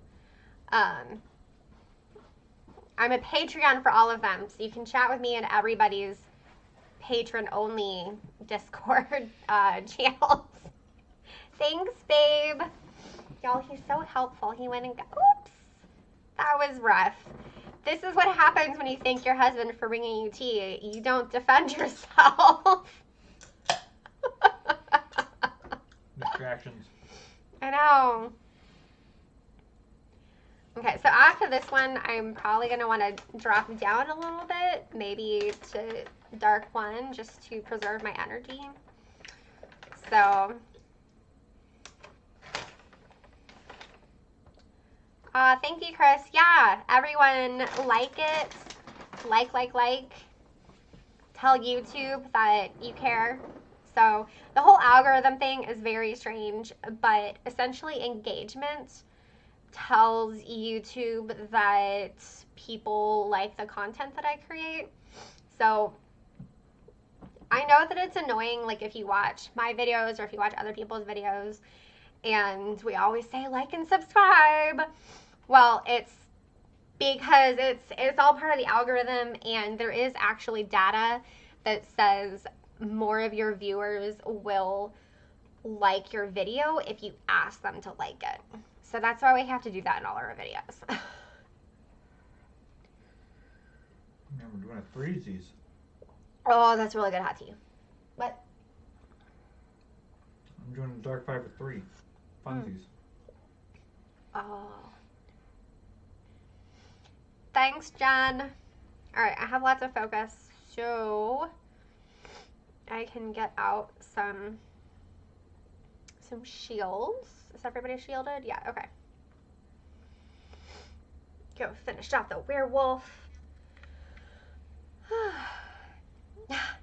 I'm a Patreon for all of them. So you can chat with me in everybody's patron-only Discord channels. Thanks, babe. Y'all, he's so helpful. He went and got... Oops. That was rough. This is what happens when you thank your husband for bringing you tea. You don't defend yourself. Distractions. I know. Okay, so after this one, I'm probably going to want to drop down a little bit. Maybe to Dark 1, just to preserve my energy. So... thank you, Chris. Yeah, everyone like it. Like. Tell YouTube that you care. So the whole algorithm thing is very strange, but essentially engagement tells YouTube that people like the content that I create. So I know that it's annoying, like if you watch my videos or if you watch other people's videos, and we always say like and subscribe. Well, it's because it's all part of the algorithm, and there is actually data that says more of your viewers will like your video if you ask them to like it. So that's why we have to do that in all our videos. Yeah, we're doing a threesies. Oh, that's really good hot tea. What? I'm doing a dark 5 with 3. Funsies. Oh. Thanks, Jen. Alright, I have lots of focus, so I can get out some shields. Is everybody shielded? Yeah, okay. Go finish off the werewolf.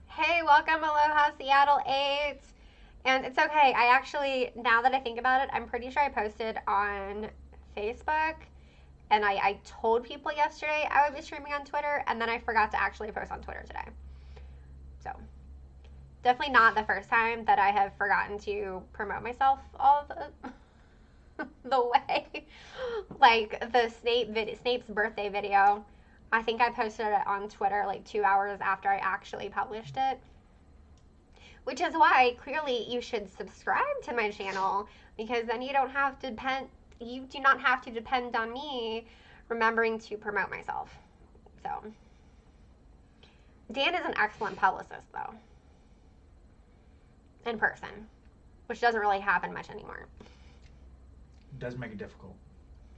Hey, welcome, Aloha, Seattle 8. And it's okay. I actually, now that I think about it, I'm pretty sure I posted on Facebook. And I told people yesterday I would be streaming on Twitter. And then I forgot to actually post on Twitter today. So, definitely not the first time that I have forgotten to promote myself all the way. Like the Snape's birthday video. I think I posted it on Twitter like 2 hours after I actually published it. Which is why clearly you should subscribe to my channel, because then you don't have to you do not have to depend on me remembering to promote myself. So Dan is an excellent publicist though. In person. Which doesn't really happen much anymore. It does make it difficult.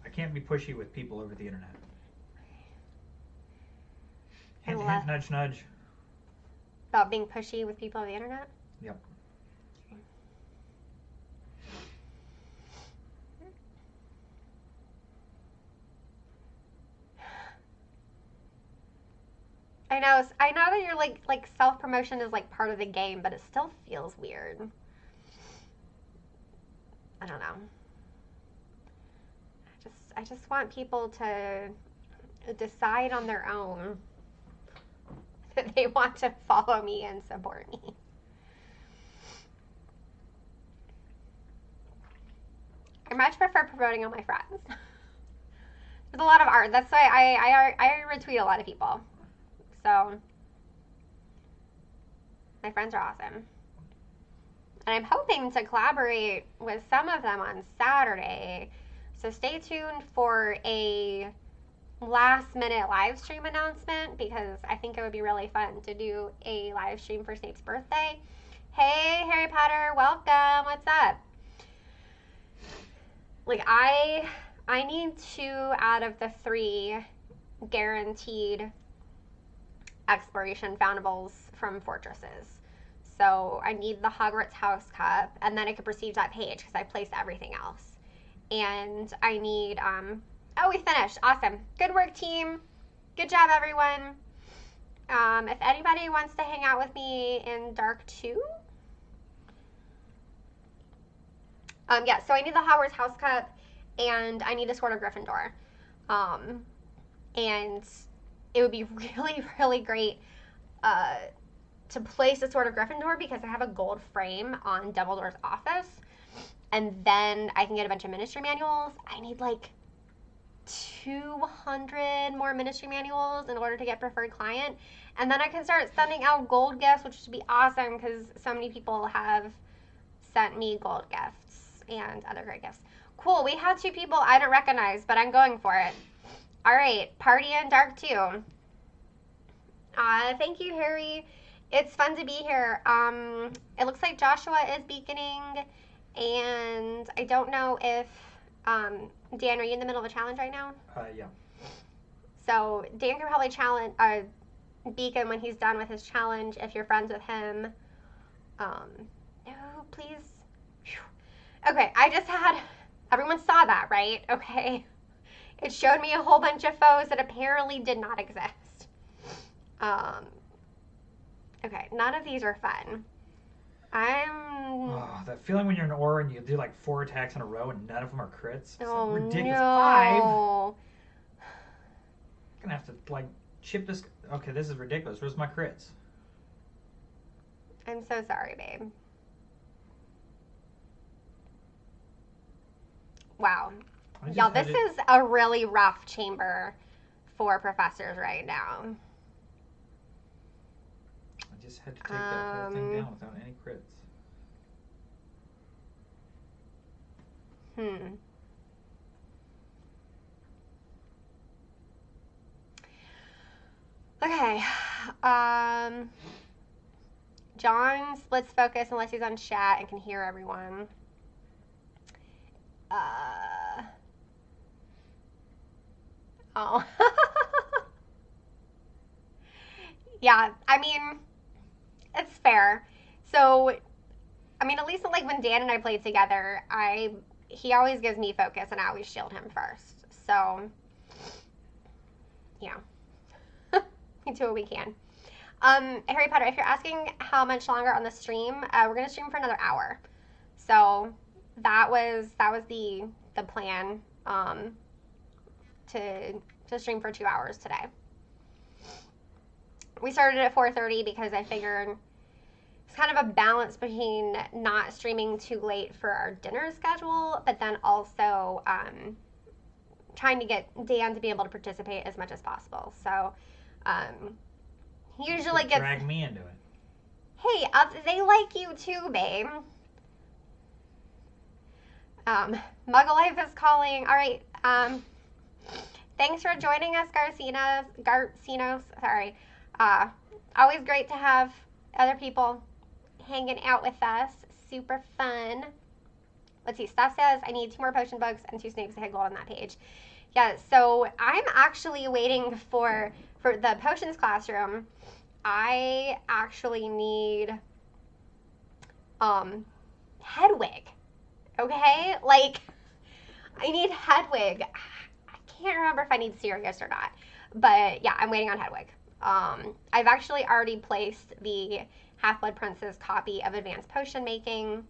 I can't be pushy with people over the internet. Hint, hint, nudge, nudge. About being pushy with people on the internet? Yep. I know that you're like self-promotion is like part of the game, but it still feels weird. I don't know. I just want people to decide on their own that they want to follow me and support me. I much prefer promoting all my friends. There's a lot of art. That's why I retweet a lot of people. So my friends are awesome. And I'm hoping to collaborate with some of them on Saturday. So stay tuned for a last minute live stream announcement, because I think it would be really fun to do a live stream for Snape's birthday. Hey, Harry Potter, welcome. What's up? Like I need 2 out of the 3 guaranteed exploration foundables from fortresses. So I need the Hogwarts House Cup, and then I could proceed to that page because I placed everything else. And I need, oh, we finished. Awesome. Good work, team. Good job, everyone. If anybody wants to hang out with me in Dark 2. Yeah, so I need the Hogwarts House Cup, and I need a Sword of Gryffindor. And it would be really, really great to place a Sword of Gryffindor, because I have a gold frame on Dumbledore's office. And then I can get a bunch of ministry manuals. I need like 200 more ministry manuals in order to get preferred client. And then I can start sending out gold gifts, which would be awesome because so many people have sent me gold gifts and other great gifts. Cool, we had 2 people I don't recognize, but I'm going for it. All right, party in Dark 2. Thank you, Harry. It's fun to be here. It looks like Joshua is beaconing, and I don't know if, Dan, are you in the middle of a challenge right now? Yeah. So Dan can probably challenge, beacon when he's done with his challenge if you're friends with him. No, please. Whew. Okay, I just had, everyone saw that, right? Okay. It showed me a whole bunch of foes that apparently did not exist. Okay, none of these are fun. Oh, that feeling when you're an aura and you do like 4 attacks in a row and none of them are crits. It's Oh, like ridiculous. no. 5. I'm gonna have to like chip this. Okay, this is ridiculous. Where's my crits? I'm so sorry, babe. Wow. Y'all, this is a really rough chamber for professors right now. I just had to take that whole thing down without any crits. Okay. John splits focus unless he's on chat and can hear everyone. Oh. Yeah, I mean, it's fair. So, I mean, at least like when Dan and I played together, he always gives me focus and I always shield him first. So, yeah. We do what we can. Harry Potter, if you're asking how much longer on the stream, we're gonna stream for another hour. So that was the plan. To stream for 2 hours today. We started at 4:30 because I figured it's kind of a balance between not streaming too late for our dinner schedule, but then also trying to get Dan to be able to participate as much as possible. So he usually gets drag me into it. Hey, they like you too, babe. Muggle Life is calling. All right. Thanks for joining us, Garcinos. Sorry. Always great to have other people hanging out with us. Super fun. Let's see. Steph says, I need 2 more potion books and 2 snakes to hit gold on that page. Yeah, so I'm actually waiting for the potions classroom. I actually need Hedwig. Okay? Like, I need Hedwig. I can't remember if I need Sirius or not. But yeah, I'm waiting on Hedwig. I've actually already placed the Half-Blood Prince's copy of Advanced Potion Making.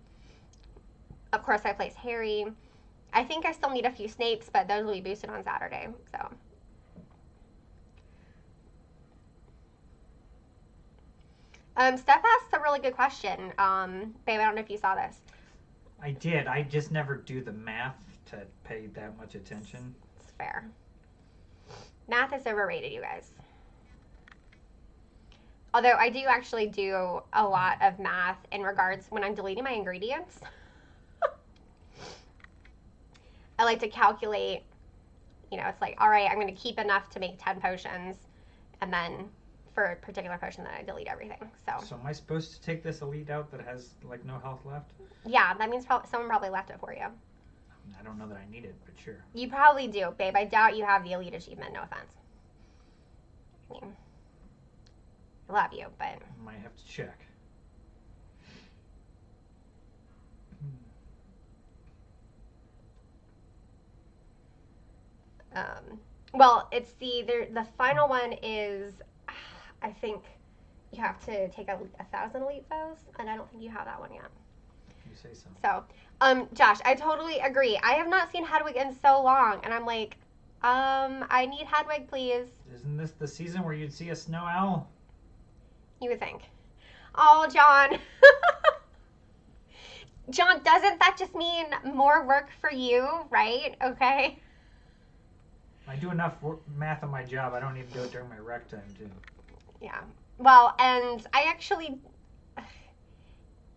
Of course, I placed Harry. I think I still need a few snakes, but those will be boosted on Saturday. So. Steph asked a really good question. Babe, I don't know if you saw this. I did. I just never do the math to pay that much attention. It's fair. Math is overrated, you guys. Although I do actually do a lot of math in regards when I'm deleting my ingredients. I like to calculate, it's like, all right, I'm going to keep enough to make 10 potions. And then for a particular potion, then I delete everything. So am I supposed to take this elite out that has, like, no health left? Yeah, that means someone probably left it for you. I don't know that I need it, but sure. You probably do, babe. I doubt you have the elite achievement, no offense. I mean, I love you, but... I might have to check. Well, it's the final one is, I think you have to take 1,000 elite foes, and I don't think you have that one yet. You say so. So, Josh, I totally agree. I have not seen Hedwig in so long, and I'm like, I need Hedwig, please. Isn't this the season where you'd see a snow owl? You would think. Oh, John. John, doesn't that just mean more work for you, right? Okay. I do enough math on my job. I don't need to do it during my rec time, too. Yeah. Well, and I actually...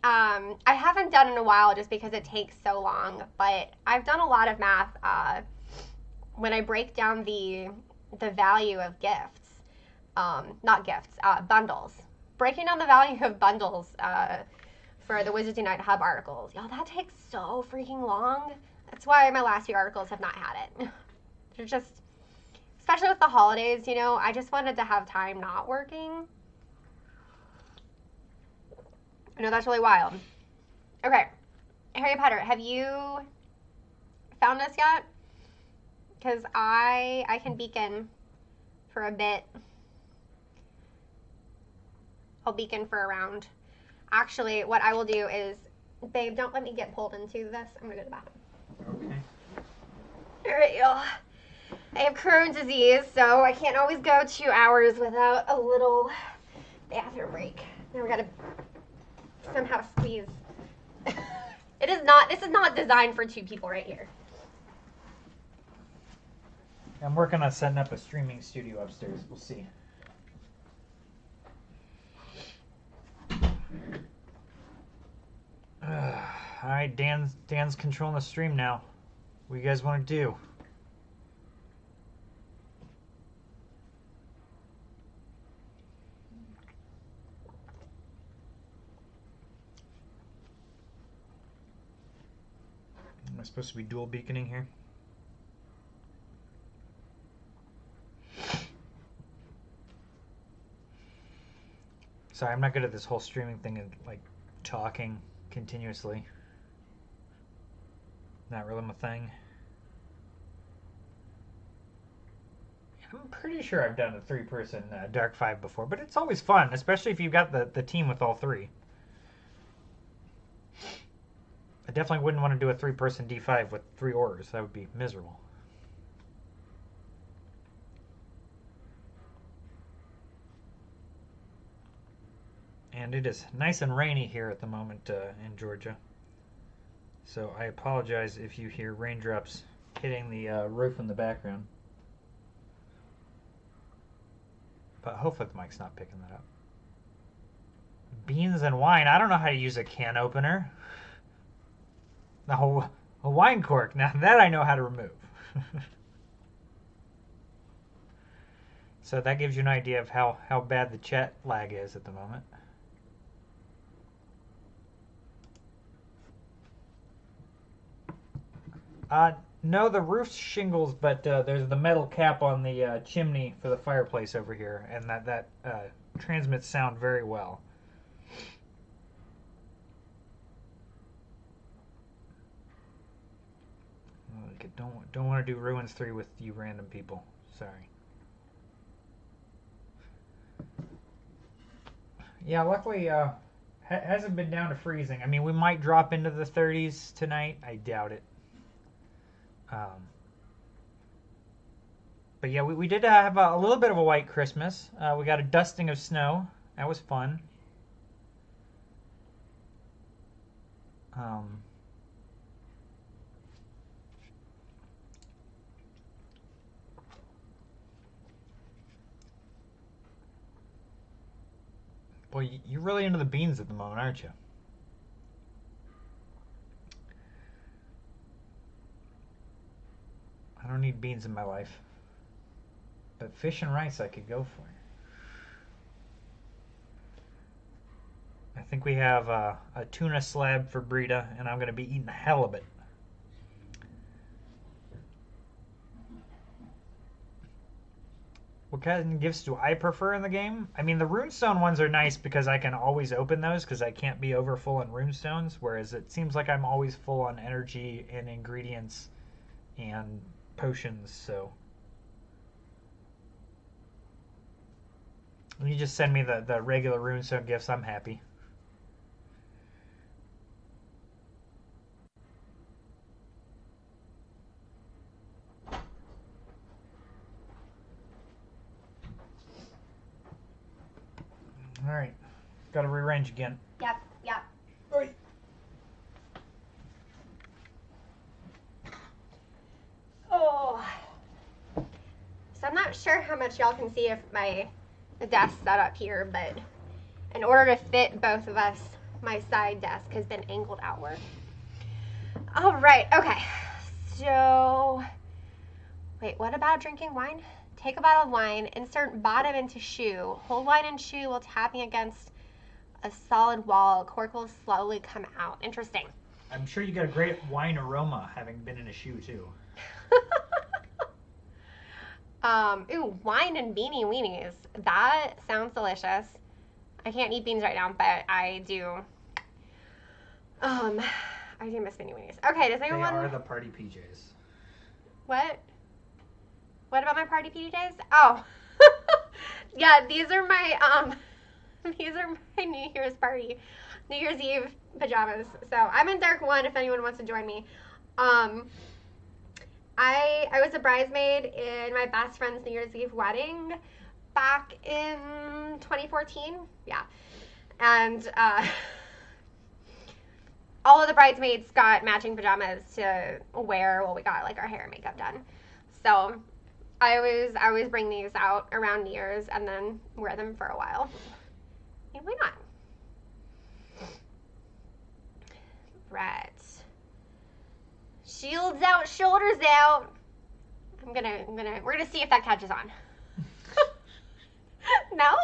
I haven't done in a while just because it takes so long, but I've done a lot of math when I break down the value of gifts. Not gifts, bundles. Breaking down the value of bundles for the Wizards Unite Hub articles. Y'all, that takes so freaking long. That's why my last few articles have not had it. They're just, especially with the holidays, I just wanted to have time not working. I know that's really wild. Okay, Harry Potter, have you found us yet? Because I can beacon for a bit. I'll beacon for a round. Actually, what I will do is, babe, don't let me get pulled into this. I'm gonna go to the bathroom. Okay. All right, y'all. I have Crohn's disease, so I can't always go 2 hours without a little bathroom break. Now we gotta somehow squeeze. This is not designed for 2 people right here. I'm working on setting up a streaming studio upstairs. We'll see. All right, Dan's controlling the stream now. What do you guys want to do? Am I supposed to be dual beaconing here? Sorry, I'm not good at this whole streaming thing and like talking continuously. Not really my thing. I'm pretty sure I've done a 3-person Dark 5 before, but it's always fun, especially if you've got the team with all 3. I definitely wouldn't want to do a 3-person D5 with 3 Aurors. That would be miserable. And it is nice and rainy here at the moment in Georgia. So I apologize if you hear raindrops hitting the roof in the background. But hopefully the mic's not picking that up. Beans and wine. I don't know how to use a can opener. No, a wine cork. Now that I know how to remove. So that gives you an idea of how bad the chat lag is at the moment. No, the roof's shingles, but there's the metal cap on the chimney for the fireplace over here, and that transmits sound very well. Okay, don't want to do Ruins 3 with you random people. Sorry. Yeah, luckily hasn't been down to freezing. I mean, we might drop into the 30s tonight. I doubt it. But yeah, we did have a little bit of a white Christmas. We got a dusting of snow. That was fun. Boy, you're really into the beans at the moment, aren't you? I don't need beans in my life. But fish and rice I could go for. I think we have a tuna slab for Brita, and I'm going to be eating the hell of it. What kind of gifts do I prefer in the game? I mean, the runestone ones are nice because I can always open those because I can't be over full on runestones, whereas it seems like I'm always full on energy and ingredients and potions, so when you just send me the regular runestone gifts, I'm happy. All right, got to rearrange again. Yep. Oi. Oh. So I'm not sure how much y'all can see of my desk set up here, but in order to fit both of us, my side desk has been angled outward. All right, okay. So, wait, what about drinking wine? Take a bottle of wine, insert bottom into shoe, hold wine in shoe while tapping against a solid wall. Cork will slowly come out. Interesting. I'm sure you got a great wine aroma having been in a shoe too. Ooh, wine and beanie weenies. That sounds delicious. I can't eat beans right now, but I do. I do miss beanie weenies. Okay, does anyone? They are the party PJs. What? What about my party PJs? Oh, yeah, these are my New Year's party New Year's Eve pajamas. So I'm in dark 1 if anyone wants to join me. I was a bridesmaid in my best friend's New Year's Eve wedding back in 2014. Yeah. And all of the bridesmaids got matching pajamas to wear while we got like our hair and makeup done. So I always bring these out around New Year's and then wear them for a while. I mean, why not? Right. Shields out, shoulders out. We're gonna see if that catches on. No?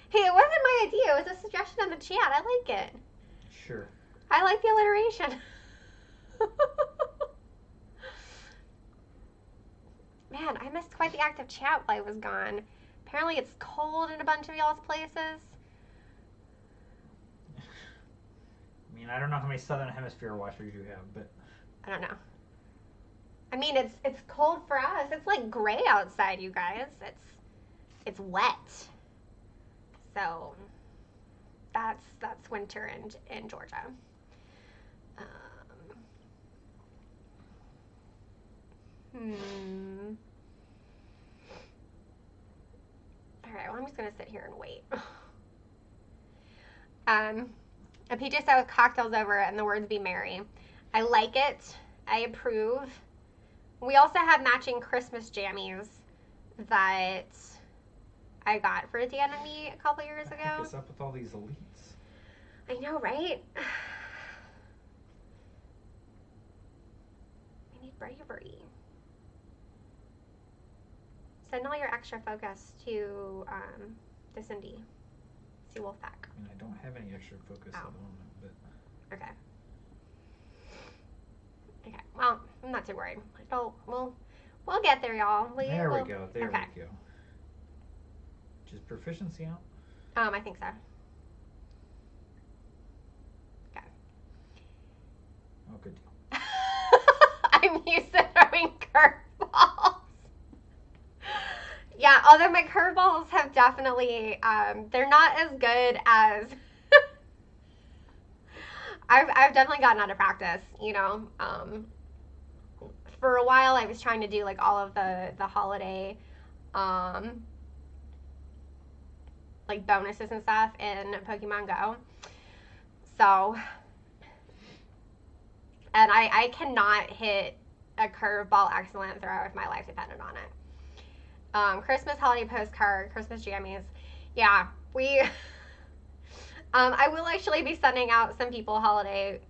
Hey, it wasn't my idea. It was a suggestion in the chat. I like it. Sure. I like the alliteration. Man, I missed quite the active chat while I was gone. Apparently it's cold in a bunch of y'all's places. I mean, I don't know how many Southern Hemisphere watchers you have, but... I don't know. I mean, it's cold for us. It's like gray outside, you guys. It's wet. So that's winter in Georgia. All right, well, I'm just going to sit here and wait. A PJ said with cocktails over and the words be merry. I like it. I approve. We also have matching Christmas jammies that I got for Dan and me a couple years ago. What is up with all these elites? I know, right? I need bravery. Send all your extra focus to Cindy. See Wolfpack. I mean, I don't have any extra focus at the moment, but... Okay. Okay. Well, I'm not too worried. We'll get there, y'all. There we go. There okay. we go. Is proficiency out? I think so. Okay. Oh, good deal. I'm used to throwing curveballs. Yeah, although my curveballs have definitely, they're not as good as, I've definitely gotten out of practice, you know. For a while I was trying to do like all of the holiday, like bonuses and stuff in Pokemon Go. So, and I cannot hit a curveball excellent throw if my life depended on it. Christmas holiday postcard, Christmas jammies. Yeah, we, I will actually be sending out some people holiday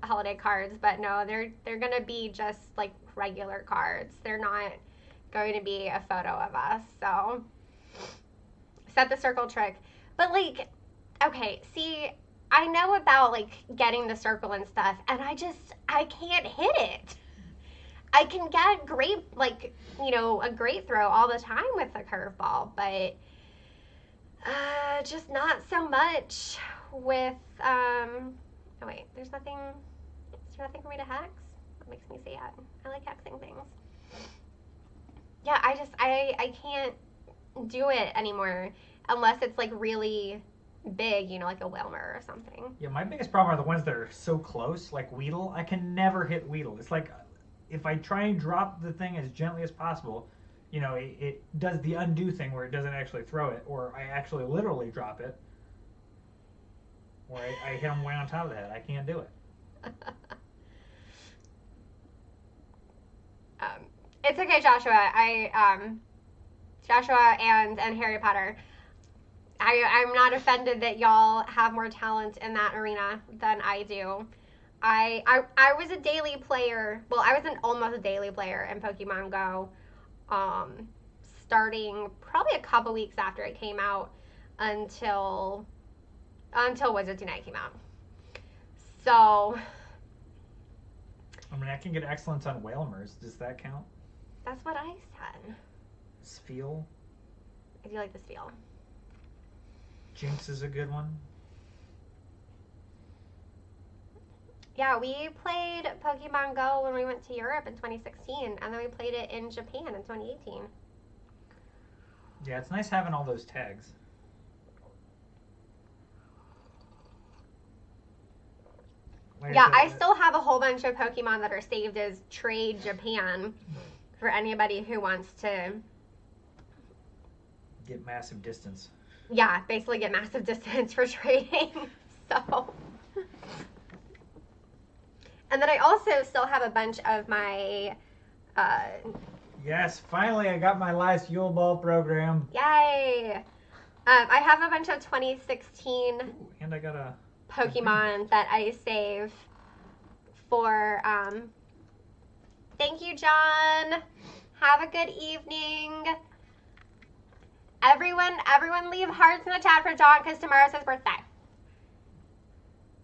cards, but no, they're gonna be just like regular cards. They're not going to be a photo of us. So, set the circle trick. But like, okay, see, I know about like getting the circle and stuff, and I can't hit it. I can get great, like, you know, a great throw all the time with a curveball, but just not so much with, oh wait, is there nothing for me to hex? That makes me sad. I like hexing things. Yeah, I can't do it anymore unless it's like really big, you know, like a Wilmer or something. Yeah, my biggest problem are the ones that are so close, like Weedle. I can never hit Weedle. It's like, if I try and drop the thing as gently as possible, you know, it does the undo thing where it doesn't actually throw it, or I actually literally drop it, or I hit them way on top of the head. I can't do it. It's okay, Joshua. Joshua and Harry Potter. I'm not offended that y'all have more talent in that arena than I do. I was a daily player. Well, I was an almost daily player in Pokemon Go, starting probably a couple weeks after it came out until Wizards Unite came out. So, I mean, I can get excellence on Whalmers. Does that count? That's what I said. Spheal? I do like the Spheal. Jinx is a good one. Yeah, we played Pokemon Go when we went to Europe in 2016, and then we played it in Japan in 2018. Yeah, it's nice having all those tags. Like Yeah, I said, still have a whole bunch of Pokemon that are saved as Trade Japan for anybody who wants to, get massive distance. yeah, basically get massive distance for trading. So. And then I also still have a bunch of my, Yes, finally I got my last Yule Ball program. yay! I have a bunch of 2016 Ooh, and I got a Pokemon that I save for, thank you, John. Have a good evening. Everyone leave hearts in the chat for John because tomorrow's his birthday.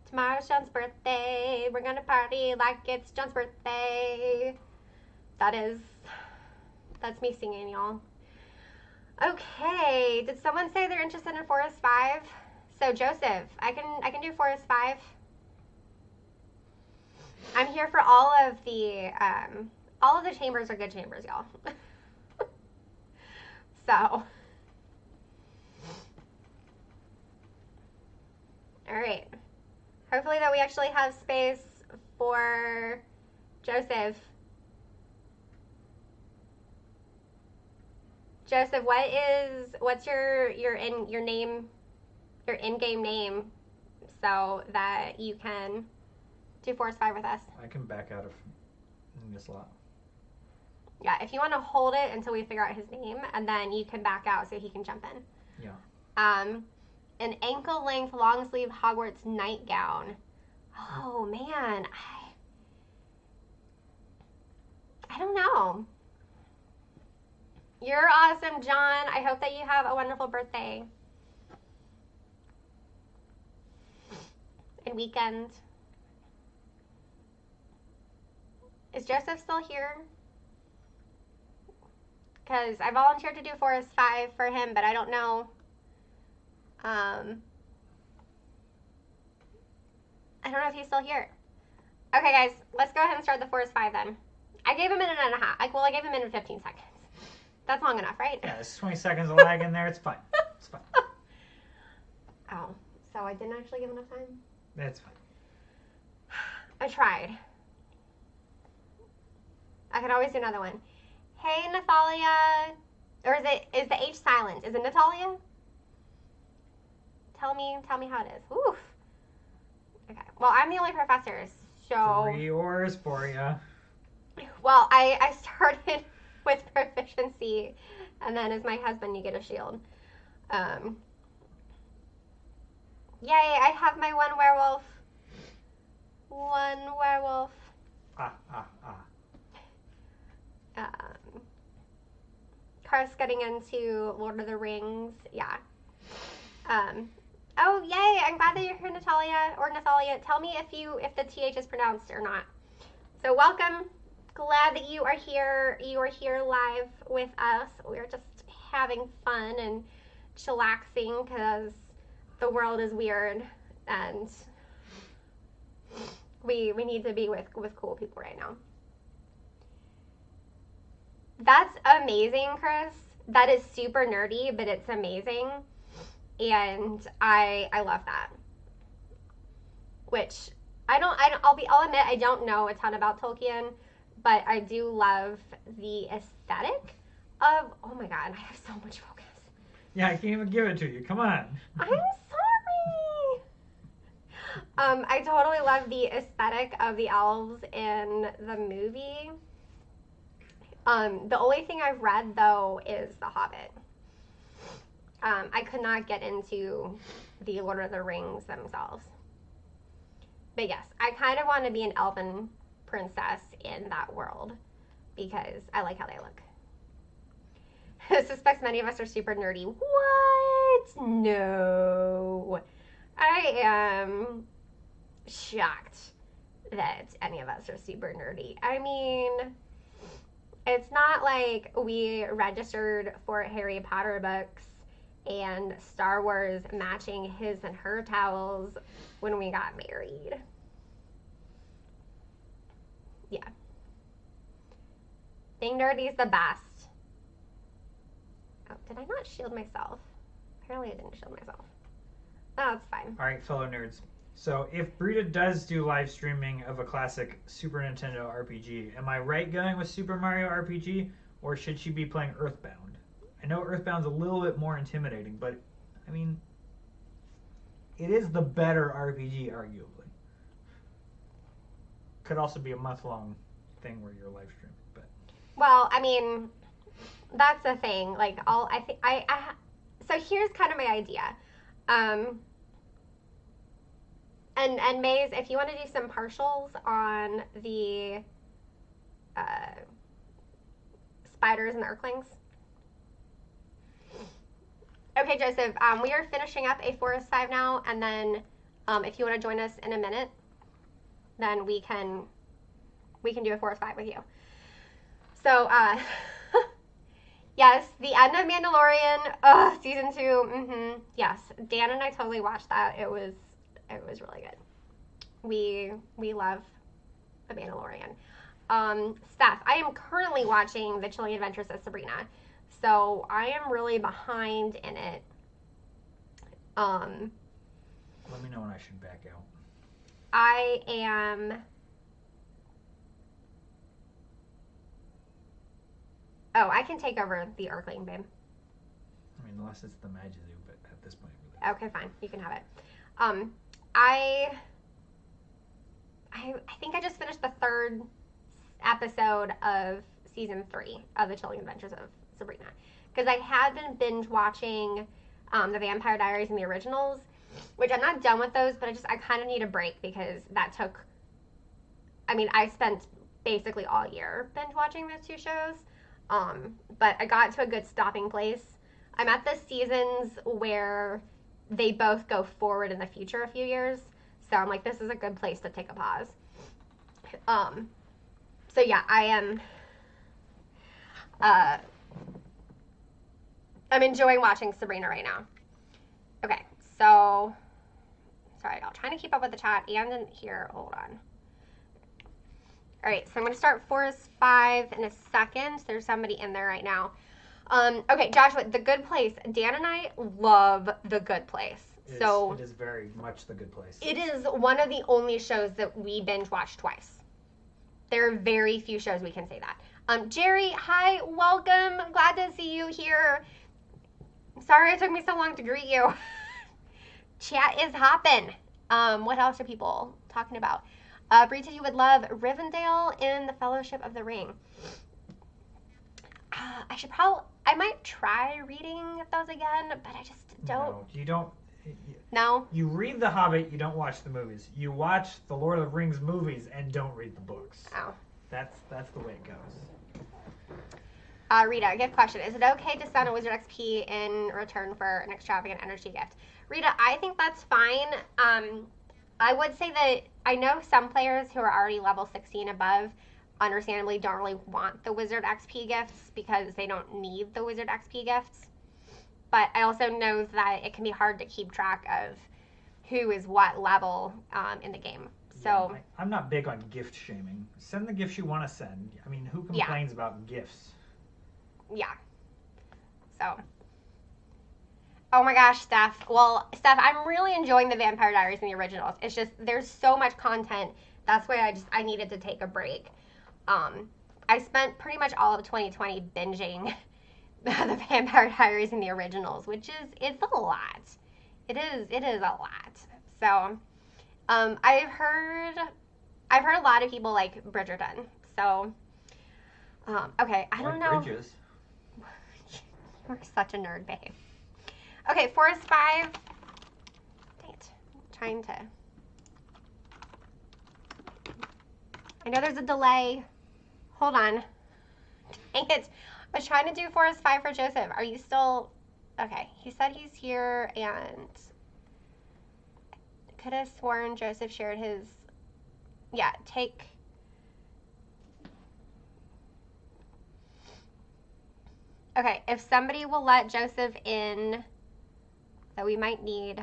Tomorrow's John's birthday. We're gonna party like it's John's birthday. That's me singing, y'all. Okay, did someone say they're interested in Forest 5? So Joseph, I can do Forest 5. I'm here for all of the chambers are good chambers, y'all. So, all right. Hopefully that we actually have space for Joseph. Joseph, what's your in-game name so that you can do Forest 5 with us? I can back out of this lot. Yeah, if you want to hold it until we figure out his name, and then you can back out so he can jump in. Yeah. An ankle-length long-sleeve Hogwarts nightgown. Oh, man. I don't know. You're awesome, John. I hope that you have a wonderful birthday and weekend. Is Joseph still here? Because I volunteered to do Forest 5 for him, but I don't know. I don't know if he's still here. Okay, guys, let's go ahead and start the Forest 5 then. I gave him a minute and a half. I gave him a minute and 15 seconds. That's long enough, right? Yeah, there's 20 seconds of lag in there. It's fine. It's fine. Oh, so I didn't actually give enough time? That's fine. I tried. I could always do another one. Hey, Nathalia. Or is the H silent? Is it Natalia? Tell me how it is. Oof. Okay. Well, I'm the only professor, so. 3 ors for ya. Well, I started with proficiency, and then as my husband, you get a shield. Yay! I have my one werewolf. One werewolf. Cars getting into Lord of the Rings. Yeah. Oh, yay! I'm glad that you're here, Natalia or Nathalia. Tell me if the TH is pronounced or not. So welcome. Glad that you are here. You are here live with us. We're just having fun and chillaxing because the world is weird and we need to be with cool people right now. That's amazing, Chris. That is super nerdy, but it's amazing. And I love that. Which I'll admit I don't know a ton about Tolkien, but I do love the aesthetic of, oh my god, I have so much focus. Yeah, I can't even give it to you. Come on. I'm sorry. I totally love the aesthetic of the elves in the movie. The only thing I've read, though, is The Hobbit. I could not get into the Lord of the Rings themselves. But yes, I kind of want to be an elven princess in that world because I like how they look. I suspect many of us are super nerdy. What? No. I am shocked that any of us are super nerdy. I mean, it's not like we registered for Harry Potter books and Star Wars matching his and her towels when we got married. Yeah. Being nerdy is the best. Oh, did I not shield myself? Apparently I didn't shield myself. Oh, it's fine. All right, fellow nerds. So if Brita does do live streaming of a classic Super Nintendo RPG, am I right going with Super Mario RPG, or should she be playing Earthbound? I know Earthbound's a little bit more intimidating, but I mean, it is the better RPG, arguably. Could also be a month-long thing where you're live streaming, but Well, I mean, that's the thing. Like, so here's kind of my idea. And Maze, if you want to do some partials on the spiders and the Urklings. Okay, Joseph, we are finishing up a Forest 5 now, and then if you want to join us in a minute, then we can do a Forest 5 with you. So, yes, the end of Mandalorian, season 2, yes, Dan and I totally watched that. It was really good. We love The Mandalorian. Steph, I am currently watching The Chilling Adventures of Sabrina, so I am really behind in it. let me know when I should back out. I am. Oh, I can take over the Urkling, babe. I mean, unless it's the Magazoo, but at this point, really. Okay, fine. You can have it. I think I just finished the 3rd episode of season 3 of The Chilling Adventures of Sabrina, because I had been binge watching the Vampire Diaries and the originals, which I'm not done with those, but I kind of need a break because that took. I mean, I spent basically all year binge watching those 2 shows, but I got to a good stopping place. I'm at the seasons where they both go forward in the future a few years. So I'm like, this is a good place to take a pause. So yeah, I am. I'm enjoying watching Sabrina right now. Okay, so sorry, y'all. Trying to keep up with the chat and in here. Hold on. All right, so I'm going to start Forest 5 in a second. There's somebody in there right now. Okay, Joshua, The Good Place. Dan and I love The Good Place. It is very much The Good Place. It is one of the only shows that we binge watch twice. There are very few shows we can say that. Jerry, hi, welcome. Glad to see you here. Sorry it took me so long to greet you. Chat is hopping. What else are people talking about? Brita, you would love Rivendell in the Fellowship of the Ring. I might try reading those again, but I just don't. No, you don't. No? You read The Hobbit, you don't watch the movies. You watch the Lord of the Rings movies and don't read the books. Oh. That's the way it goes. Rita, good question. Is it okay to send a Wizard XP in return for an extravagant energy gift? Rita, I think that's fine. I would say that I know some players who are already level 16 above understandably don't really want the Wizard XP gifts because they don't need the Wizard XP gifts. But I also know that it can be hard to keep track of who is what level in the game. So yeah, I'm not big on gift shaming. Send the gifts you want to send. I mean, who complains about gifts? Yeah. So. Oh my gosh, Steph. Well, Steph, I'm really enjoying the Vampire Diaries and the originals. It's just there's so much content. That's why I needed to take a break. I spent pretty much all of 2020 binging the Vampire Diaries and the originals, which it's a lot. It is a lot. So, I've heard a lot of people like Bridgerton. So, okay, I don't know. Bridges. You're such a nerd, babe. Okay, Forest 5. Dang it. I'm trying to. I know there's a delay. Hold on. Dang it. I was trying to do Forest 5 for Joseph. Are you still... Okay, he said he's here, and... I could have sworn Joseph shared his... Yeah, take... Okay, if somebody will let Joseph in, that we might need...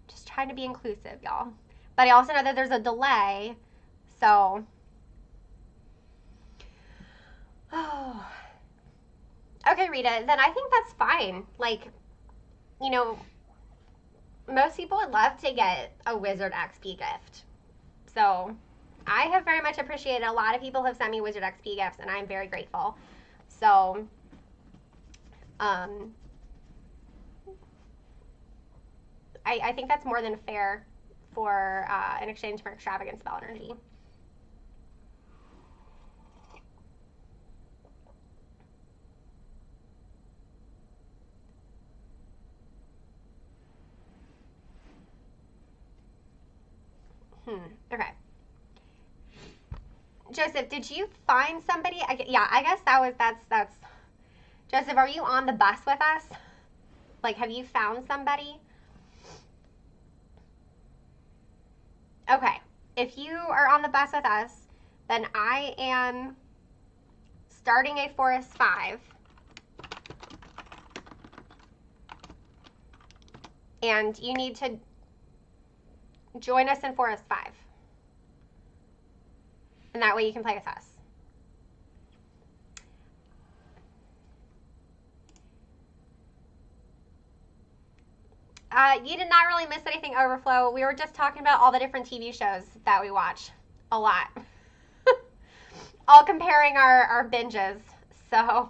Just trying to be inclusive, y'all. But I also know that there's a delay, so... Oh. Okay, Rita, then I think that's fine. Like, you know, most people would love to get a Wizard XP gift. So I have very much appreciated. A lot of people have sent me Wizard XP gifts, and I'm very grateful. So, I think that's more than fair for in exchange for extravagant spell energy. Okay. Joseph, did you find somebody? I guess that's. Joseph, are you on the bus with us? Like, have you found somebody? Okay. If you are on the bus with us, then I am starting a Forest 5. And you need to join us in Forest 5. And that way you can play with us. You did not really miss anything, Overflow. We were just talking about all the different TV shows that we watch. A lot. All comparing our binges. So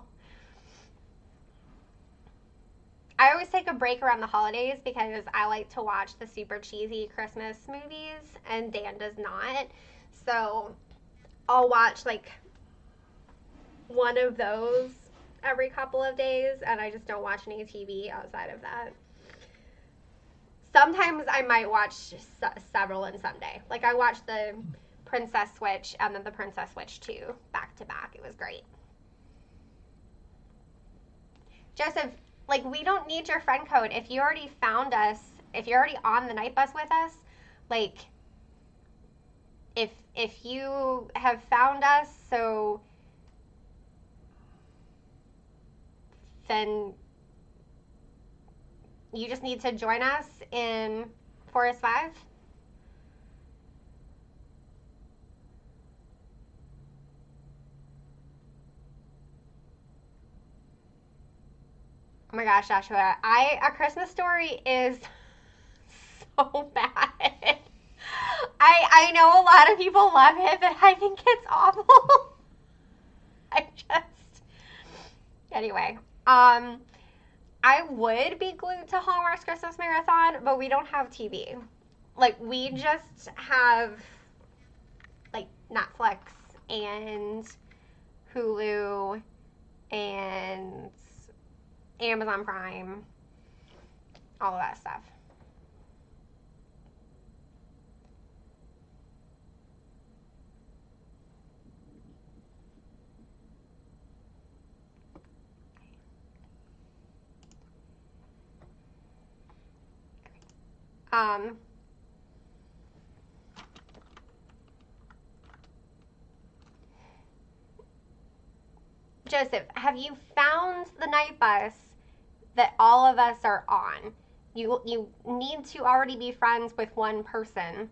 I always take a break around the holidays because I like to watch the super cheesy Christmas movies, and Dan does not. So I'll watch like one of those every couple of days, and I just don't watch any TV outside of that. Sometimes I might watch several in Sunday. Like I watched the Princess Switch and then the Princess Switch 2 back to back. It was great. Joseph, like we don't need your friend code. If you already found us, if you're already on the night bus with us, like if you have found us, so then you just need to join us in Forest 5. Oh my gosh, Joshua, A Christmas Story is so bad. I know a lot of people love it, but I think it's awful. Anyway, I would be glued to Hallmark's Christmas Marathon, but we don't have TV. Like, we just have, like, Netflix and Hulu and Amazon Prime, all of that stuff. Joseph, have you found the night bus that all of us are on? You need to already be friends with one person.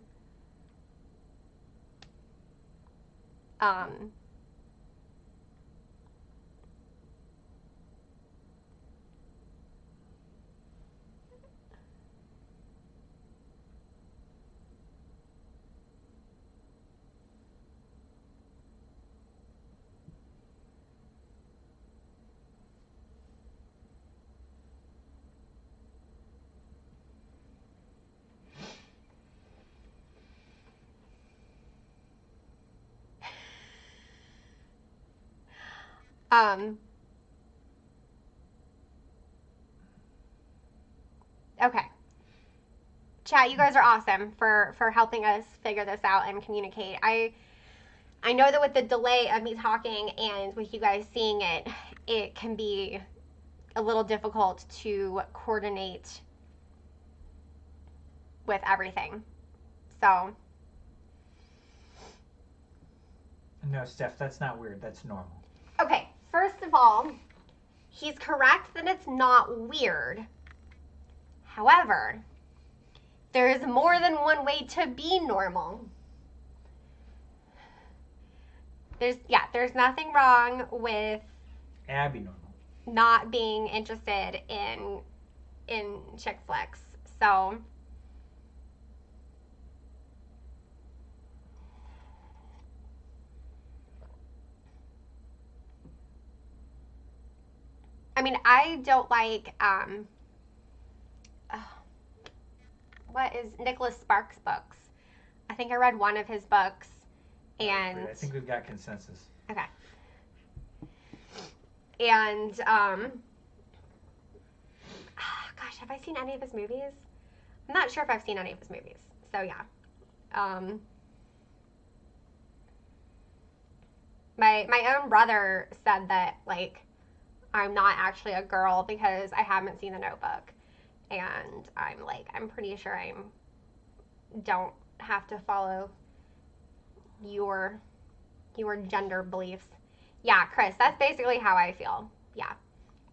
Okay. Chat, you guys are awesome for helping us figure this out and communicate. I know that with the delay of me talking and with you guys seeing it, it can be a little difficult to coordinate with everything. So. No, Steph, that's not weird. That's normal. Okay, first of all, he's correct that it's not weird. However, there is more than one way to be normal. There's nothing wrong with Abby normal. Not being interested in chick flicks. So I mean, I don't like, what is Nicholas Sparks' books? I think I read one of his books, and... I think we've got consensus. Okay. And, gosh, have I seen any of his movies? I'm not sure if I've seen any of his movies. So, yeah. My own brother said that, like, I'm not actually a girl because I haven't seen The Notebook. And I'm like, I'm pretty sure I don't have to follow your gender beliefs. Yeah, Chris, that's basically how I feel. Yeah.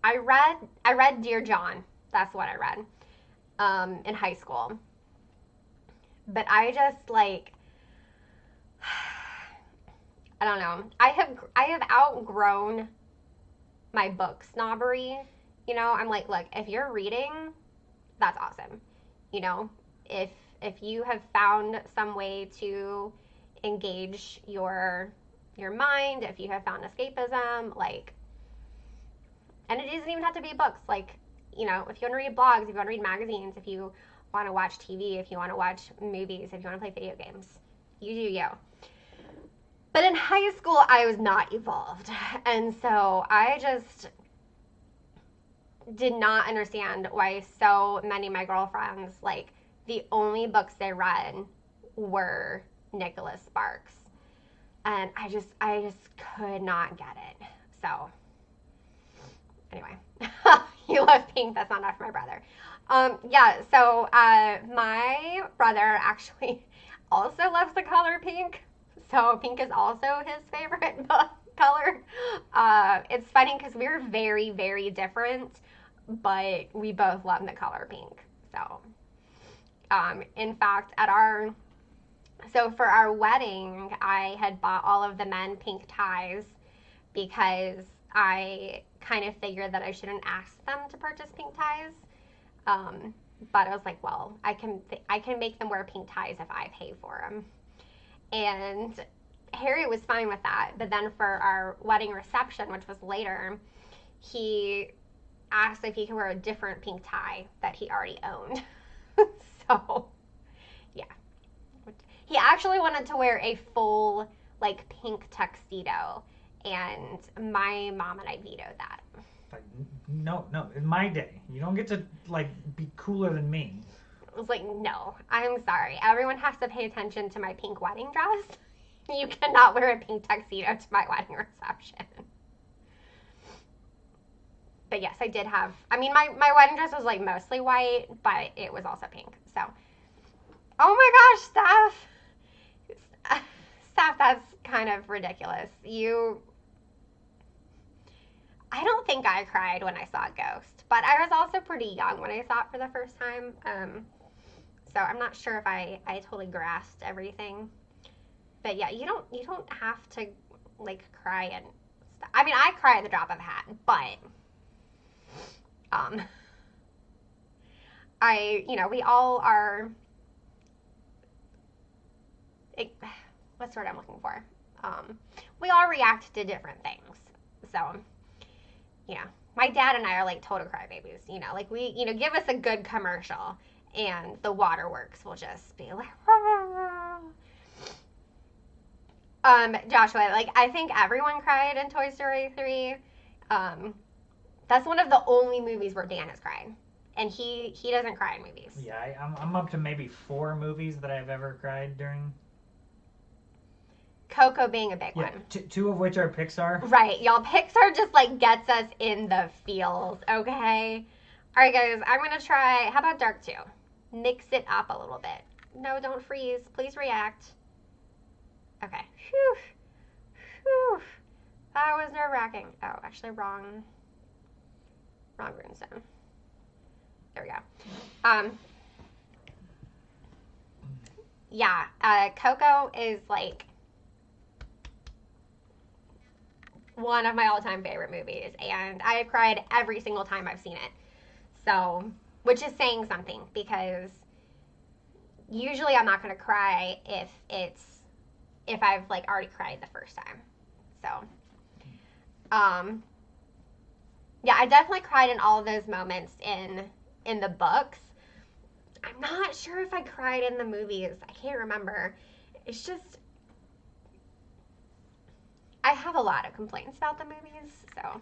I read Dear John. That's what I read in high school. But I just, like, I don't know. I have outgrown my book snobbery. You know, I'm like, look, if you're reading, that's awesome. You know, if you have found some way to engage your mind, if you have found escapism, like, and it doesn't even have to be books. Like, you know, if you want to read blogs, if you want to read magazines, if you want to watch TV, if you want to watch movies, if you want to play video games, you do you. But in high school, I was not evolved. And so I just did not understand why so many of my girlfriends, like, the only books they read were Nicholas Sparks. And I just could not get it. So, anyway. You love pink. That's not enough for my brother. Yeah, so my brother actually also loves the color pink. So pink is also his favorite color. It's funny because we're very, very different, but we both love the color pink. So, in fact, for our wedding, I had bought all of the men pink ties because I kind of figured that I shouldn't ask them to purchase pink ties. But I was like, well, I can make them wear pink ties if I pay for them. And Harry was fine with that. But then for our wedding reception, which was later, he asked if he could wear a different pink tie that he already owned. So, yeah. He actually wanted to wear a full, like, pink tuxedo. And my mom and I vetoed that. Like, no, in my day, you don't get to, like, be cooler than me. I was like, no, I'm sorry. Everyone has to pay attention to my pink wedding dress. You cannot wear a pink tuxedo to my wedding reception. But yes, I did have, my wedding dress was, like, mostly white, but it was also pink. So, oh my gosh, Steph, that's kind of ridiculous. I don't think I cried when I saw Ghost, but I was also pretty young when I saw it for the first time. So I'm not sure if I totally grasped everything. But yeah, you don't have to, like, cry and stuff. I mean, I cry at the drop of a hat, but we all are, what's the word I'm looking for? We all react to different things. So, yeah, my dad and I are like total crybabies, like give us a good commercial and the waterworks will just be like, Joshua, like, I think everyone cried in Toy Story 3. That's one of the only movies where Dan has cried. And he doesn't cry in movies. Yeah, I'm up to maybe 4 movies that I've ever cried during. Coco being a big one. 2 of which are Pixar. Right, y'all. Pixar just, like, gets us in the feels, okay? All right, guys, I'm going to try, how about Dark 2? Mix it up a little bit. No, don't freeze. Please react. Okay. Whew. Whew. That was nerve-wracking. Oh, actually, wrong runestone. There we go. Yeah, Coco is, like, one of my all-time favorite movies, and I've cried every single time I've seen it. So, which is saying something, because usually I'm not going to cry if I've, like, already cried the first time. So, Yeah, I definitely cried in all of those moments in the books. I'm not sure if I cried in the movies. I can't remember. It's just I have a lot of complaints about the movies, so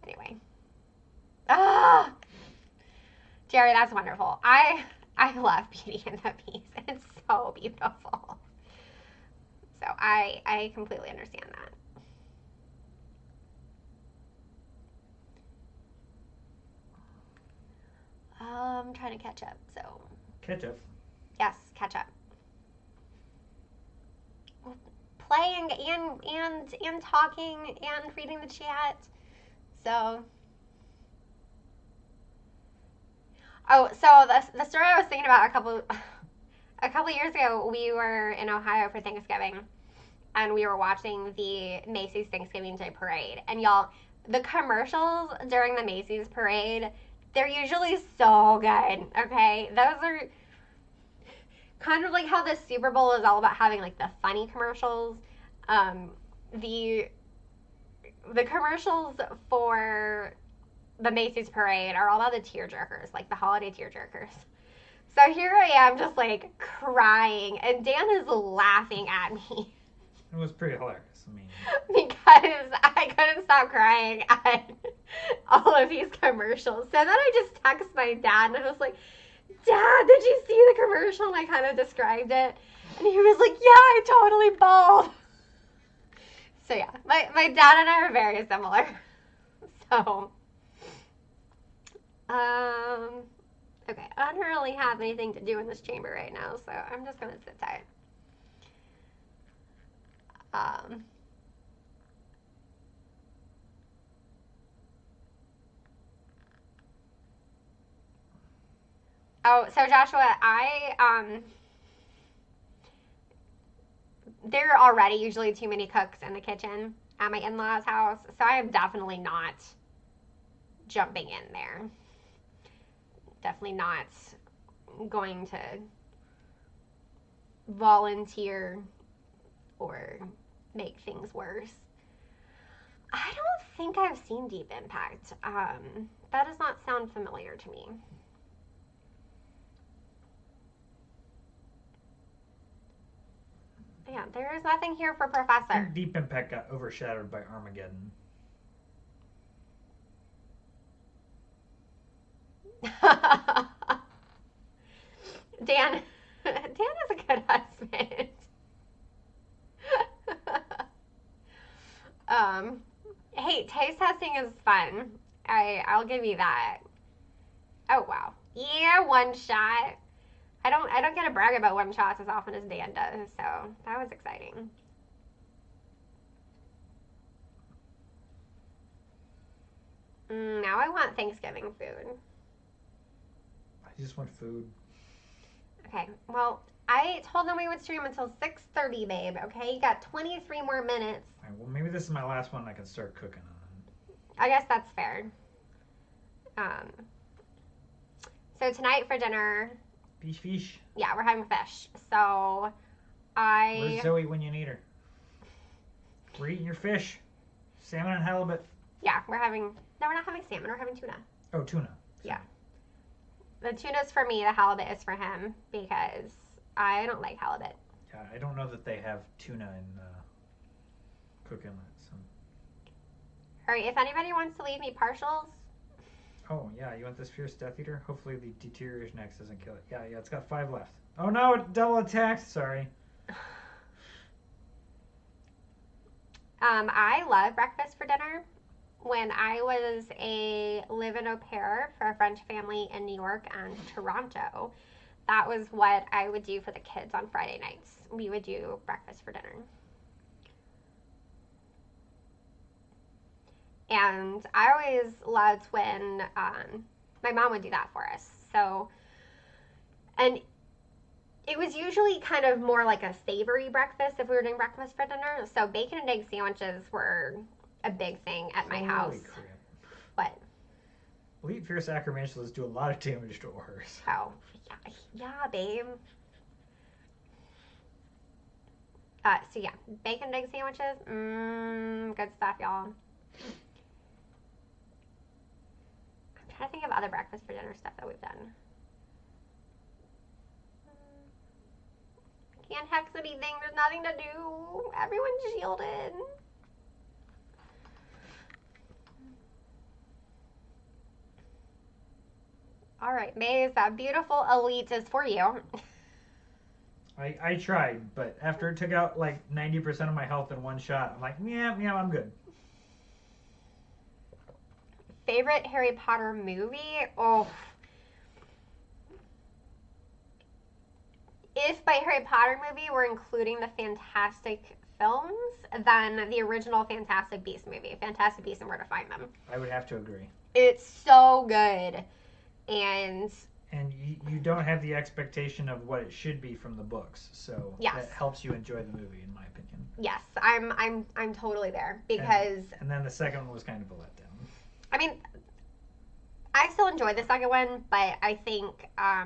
anyway. Ah, Jerry, that's wonderful. I love Beauty and the Beast. It's so beautiful. So I completely understand that. I'm trying to catch up. So Ketchup. yes, catch up. Playing and talking and reading the chat. So the story I was thinking about a couple years ago, we were in Ohio for Thanksgiving, and we were watching the Macy's Thanksgiving Day Parade. And y'all, the commercials during the Macy's parade, they're usually so good. Okay, those are kind of like how the Super Bowl is all about having like the funny commercials. The commercials for the Macy's parade are all about the tearjerkers, like the holiday tearjerkers. So here I am just like crying, and Dan is laughing at me. It was pretty hilarious. I mean, because I couldn't stop crying at all of these commercials. So then I just text my dad, and I was like, Dad, did you see the commercial? And I kind of described it. And he was like, yeah, I totally bawled. So yeah, my dad and I are very similar. So, okay, I don't really have anything to do in this chamber right now, so I'm just going to sit tight. So Joshua, there are already usually too many cooks in the kitchen at my in-laws' house, so I am definitely not jumping in there. Definitely not going to volunteer or make things worse. I don't think I've seen Deep Impact. That does not sound familiar to me. Yeah, there is nothing here for I Professor. think Deep Impact got overshadowed by Armageddon. Dan is a good husband. Hey, taste testing is fun. I'll give you that. Oh wow, yeah, one shot. I don't get to brag about one shots as often as Dan does, so that was exciting. Now I want Thanksgiving food. I just want food. Okay, well, I told them we would stream until 6:30, babe. Okay, you got 23 more minutes. All right, well, maybe this is my last one. I can start cooking on. I guess that's fair. So tonight for dinner, Fish. yeah, we're having fish. So Where's Zoe when you need her? We're eating your fish. Salmon and halibut. Yeah, we're not having salmon, we're having tuna. Oh, tuna. Yeah. The tuna's for me, the halibut is for him, because I don't like halibut. Yeah, I don't know that they have tuna in Cook Inlet. So. Alright, if anybody wants to leave me partials. Oh, yeah, you want this Fierce Death Eater? Hopefully the Deterioration X doesn't kill it. Yeah, it's got 5 left. Oh no, it double attacked. Sorry. I love breakfast for dinner. When I was a live-in au pair for a French family in New York and Toronto, that was what I would do for the kids on Friday nights. We would do breakfast for dinner. And I always loved when my mom would do that for us. So, and it was usually kind of more like a savory breakfast if we were doing breakfast for dinner. So bacon and egg sandwiches were a big thing at my house. Holy crap. What? Elite Fierce Acromantulas do a lot of damage to ores. Oh, yeah, babe. So yeah, bacon and egg sandwiches. Good stuff, y'all. trying to think of other breakfast for dinner stuff that we've done. Can't hex anything. There's nothing to do. Everyone's shielded. All right, Maze, that beautiful elite is for you. I tried, but after it took out like 90% of my health in one shot, I'm like, yeah, I'm good. Favorite Harry Potter movie? Oh. If by Harry Potter movie we're including the Fantastic films, then the original Fantastic Beasts movie. Fantastic Beasts and Where to Find Them. I would have to agree. It's so good. And you don't have the expectation of what it should be from the books, so yes. That helps you enjoy the movie, in my opinion. Yes, I'm totally there because. And then the second one was kind of a letdown. I mean, I still enjoyed the second one, but I think, yeah,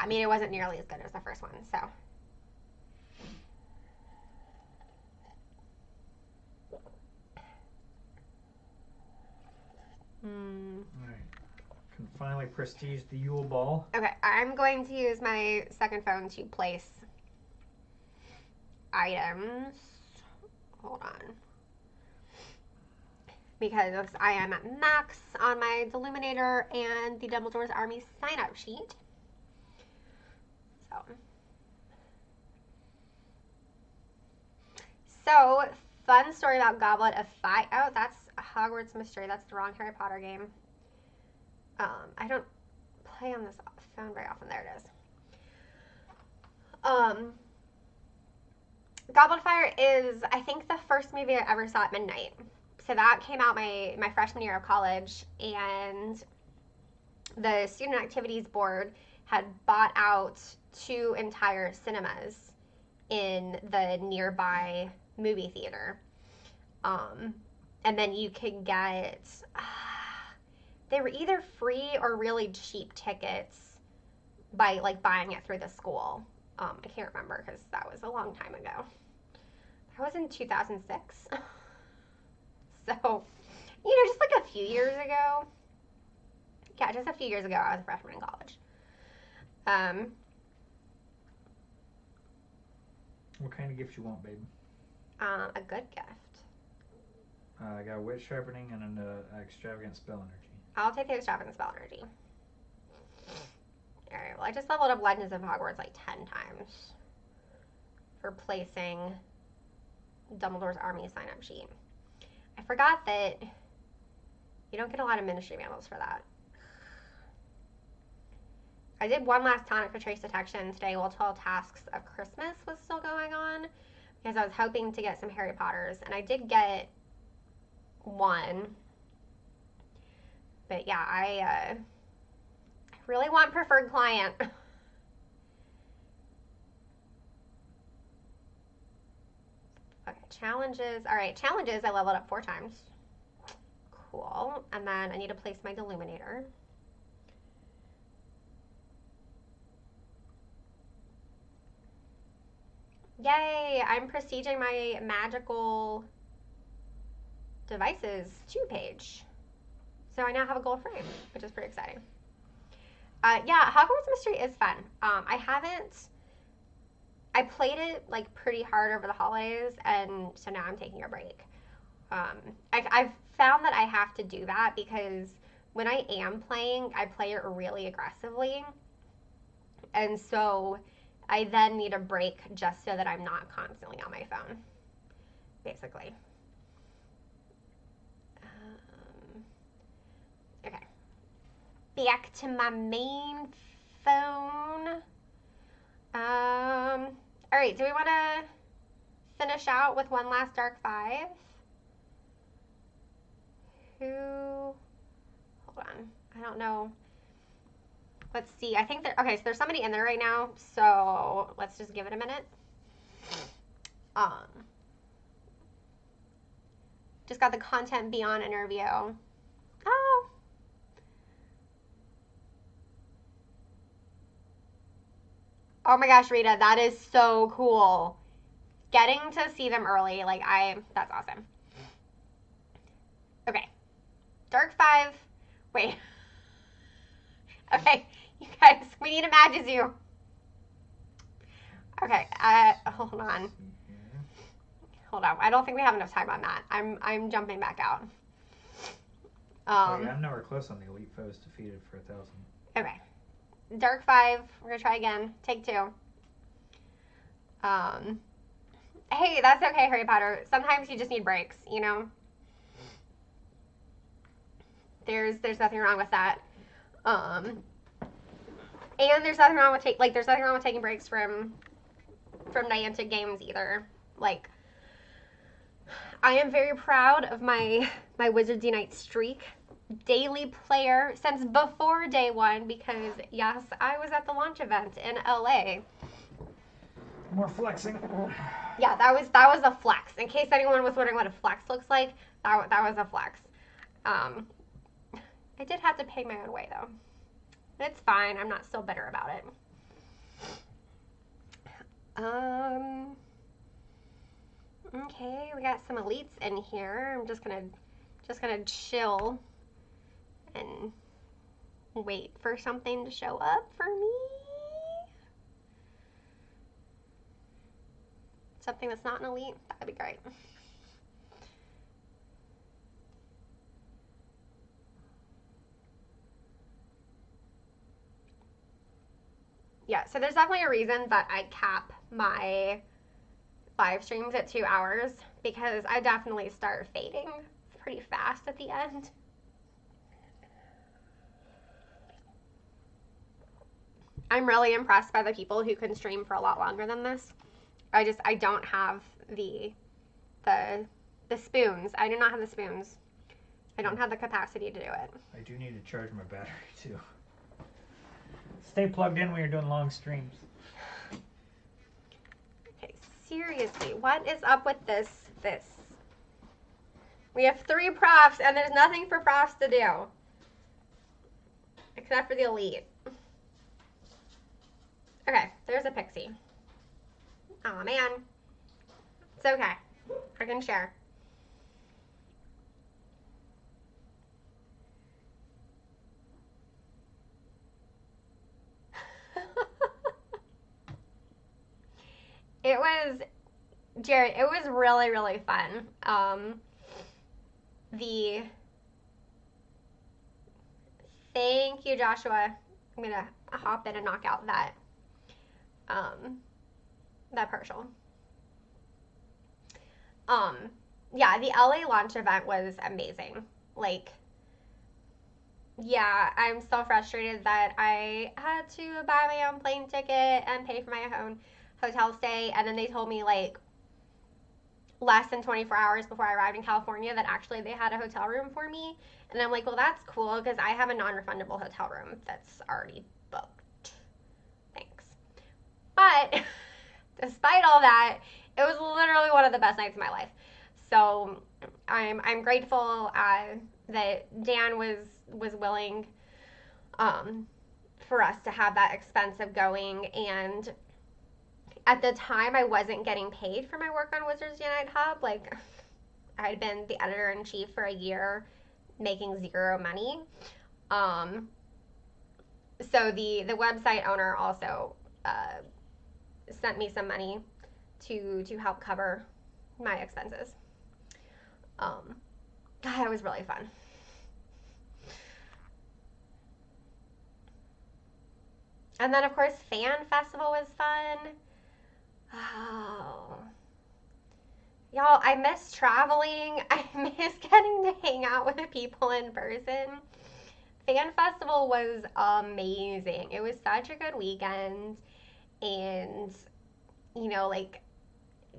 I mean, it wasn't nearly as good as the first one, so. All right. Can finally prestige the Yule Ball. Okay, I'm going to use my second phone to place items. Hold on. Because I am at max on my Deluminator and the Dumbledore's Army sign-up sheet. So, fun story about Goblet of Fire. Oh, that's Hogwarts Mystery. That's the wrong Harry Potter game. I don't play on this phone very often. There it is. Goblet of Fire is, I think, the first movie I ever saw at midnight. So that came out my freshman year of college, and the Student Activities Board had bought out 2 entire cinemas in the nearby movie theater. And then you could get, they were either free or really cheap tickets by like buying it through the school. I can't remember because that was a long time ago. That was in 2006. So, just like a few years ago. Yeah, just a few years ago, I was a freshman in college. What kind of gift you want, babe? A good gift. I got a wit sharpening and an extravagant spell energy. I'll take the extravagant spell energy. Alright, well, I just leveled up Legends of Hogwarts like 10 times for placing Dumbledore's Army sign-up sheet. I forgot that you don't get a lot of Ministry Vandals for that. I did one last tonic for trace detection today while 12 Tasks of Christmas was still going on because I was hoping to get some Harry Potters, and I did get one. But yeah, I really want Preferred Client. Okay, challenges. All right, challenges, I leveled up 4 times. Cool. And then I need to place my Deluminator. Yay, I'm prestiging my magical devices 2 page. So I now have a gold frame, which is pretty exciting. Yeah, Hogwarts Mystery is fun. I played it like pretty hard over the holidays, and so now I'm taking a break. I've found that I have to do that because when I am playing, I play it really aggressively. And so I then need a break just so that I'm not constantly on my phone, basically. Okay. Back to my main phone. All right, do we want to finish out with one last Dark 5? Hold on, I don't know. Let's see, I think okay, so there's somebody in there right now, so let's just give it a minute. Just got the Content Beyond interview. Oh. Oh my gosh, Rita, that is so cool. Getting to see them early, that's awesome. Okay. Dark 5. Wait. Okay, you guys, we need a Magazoo. Okay, hold on. Hold on. I don't think we have enough time on that. I'm jumping back out. Oh, yeah, I'm nowhere close on the elite foes defeated for 1,000. Okay. Dark 5. We're gonna try again. Take 2. Hey, that's okay, Harry Potter. Sometimes you just need breaks, you know? There's nothing wrong with that. And there's nothing wrong with taking breaks from Niantic games either. Like, I am very proud of my Wizards Unite streak. Daily player since before day 1 because yes, I was at the launch event in LA. More flexing. Yeah, that was a flex. In case anyone was wondering what a flex looks like, that was a flex. I did have to pay my own way though. It's fine. I'm not still bitter about it. Okay, we got some elites in here. I'm just gonna chill and wait for something to show up for me. Something that's not an elite, that'd be great. Yeah, so there's definitely a reason that I cap my live streams at 2 hours because I definitely start fading pretty fast at the end. I'm really impressed by the people who can stream for a lot longer than this. I don't have the spoons. I do not have the spoons. I don't have the capacity to do it. I do need to charge my battery too. Stay plugged in when you're doing long streams. Okay, seriously, what is up with this? We have 3 profs and there's nothing for profs to do. Except for the elite. Okay, there's a pixie. Aw, man. It's okay. I can share. Jared, it was really, really fun. Thank you, Joshua. I'm gonna hop in and knock out that partial. Yeah, the LA launch event was amazing. Like, yeah, I'm so frustrated that I had to buy my own plane ticket and pay for my own hotel stay, and then they told me like less than 24 hours before I arrived in California that actually they had a hotel room for me, and I'm like, well, that's cool because I have a non-refundable hotel room that's already booked. Thanks. But despite all that, it was literally one of the best nights of my life. So I'm grateful that Dan was willing for us to have that expense of going. And at the time, I wasn't getting paid for my work on Wizards Unite Hub. Like, I had been the editor-in-chief for a year, making 0 money. So the website owner also sent me some money to help cover my expenses. God, it was really fun. And then, of course, Fan Festival was fun. Oh. Y'all, I miss traveling. I miss getting to hang out with people in person. Fan Festival was amazing. It was such a good weekend. And, you know, like,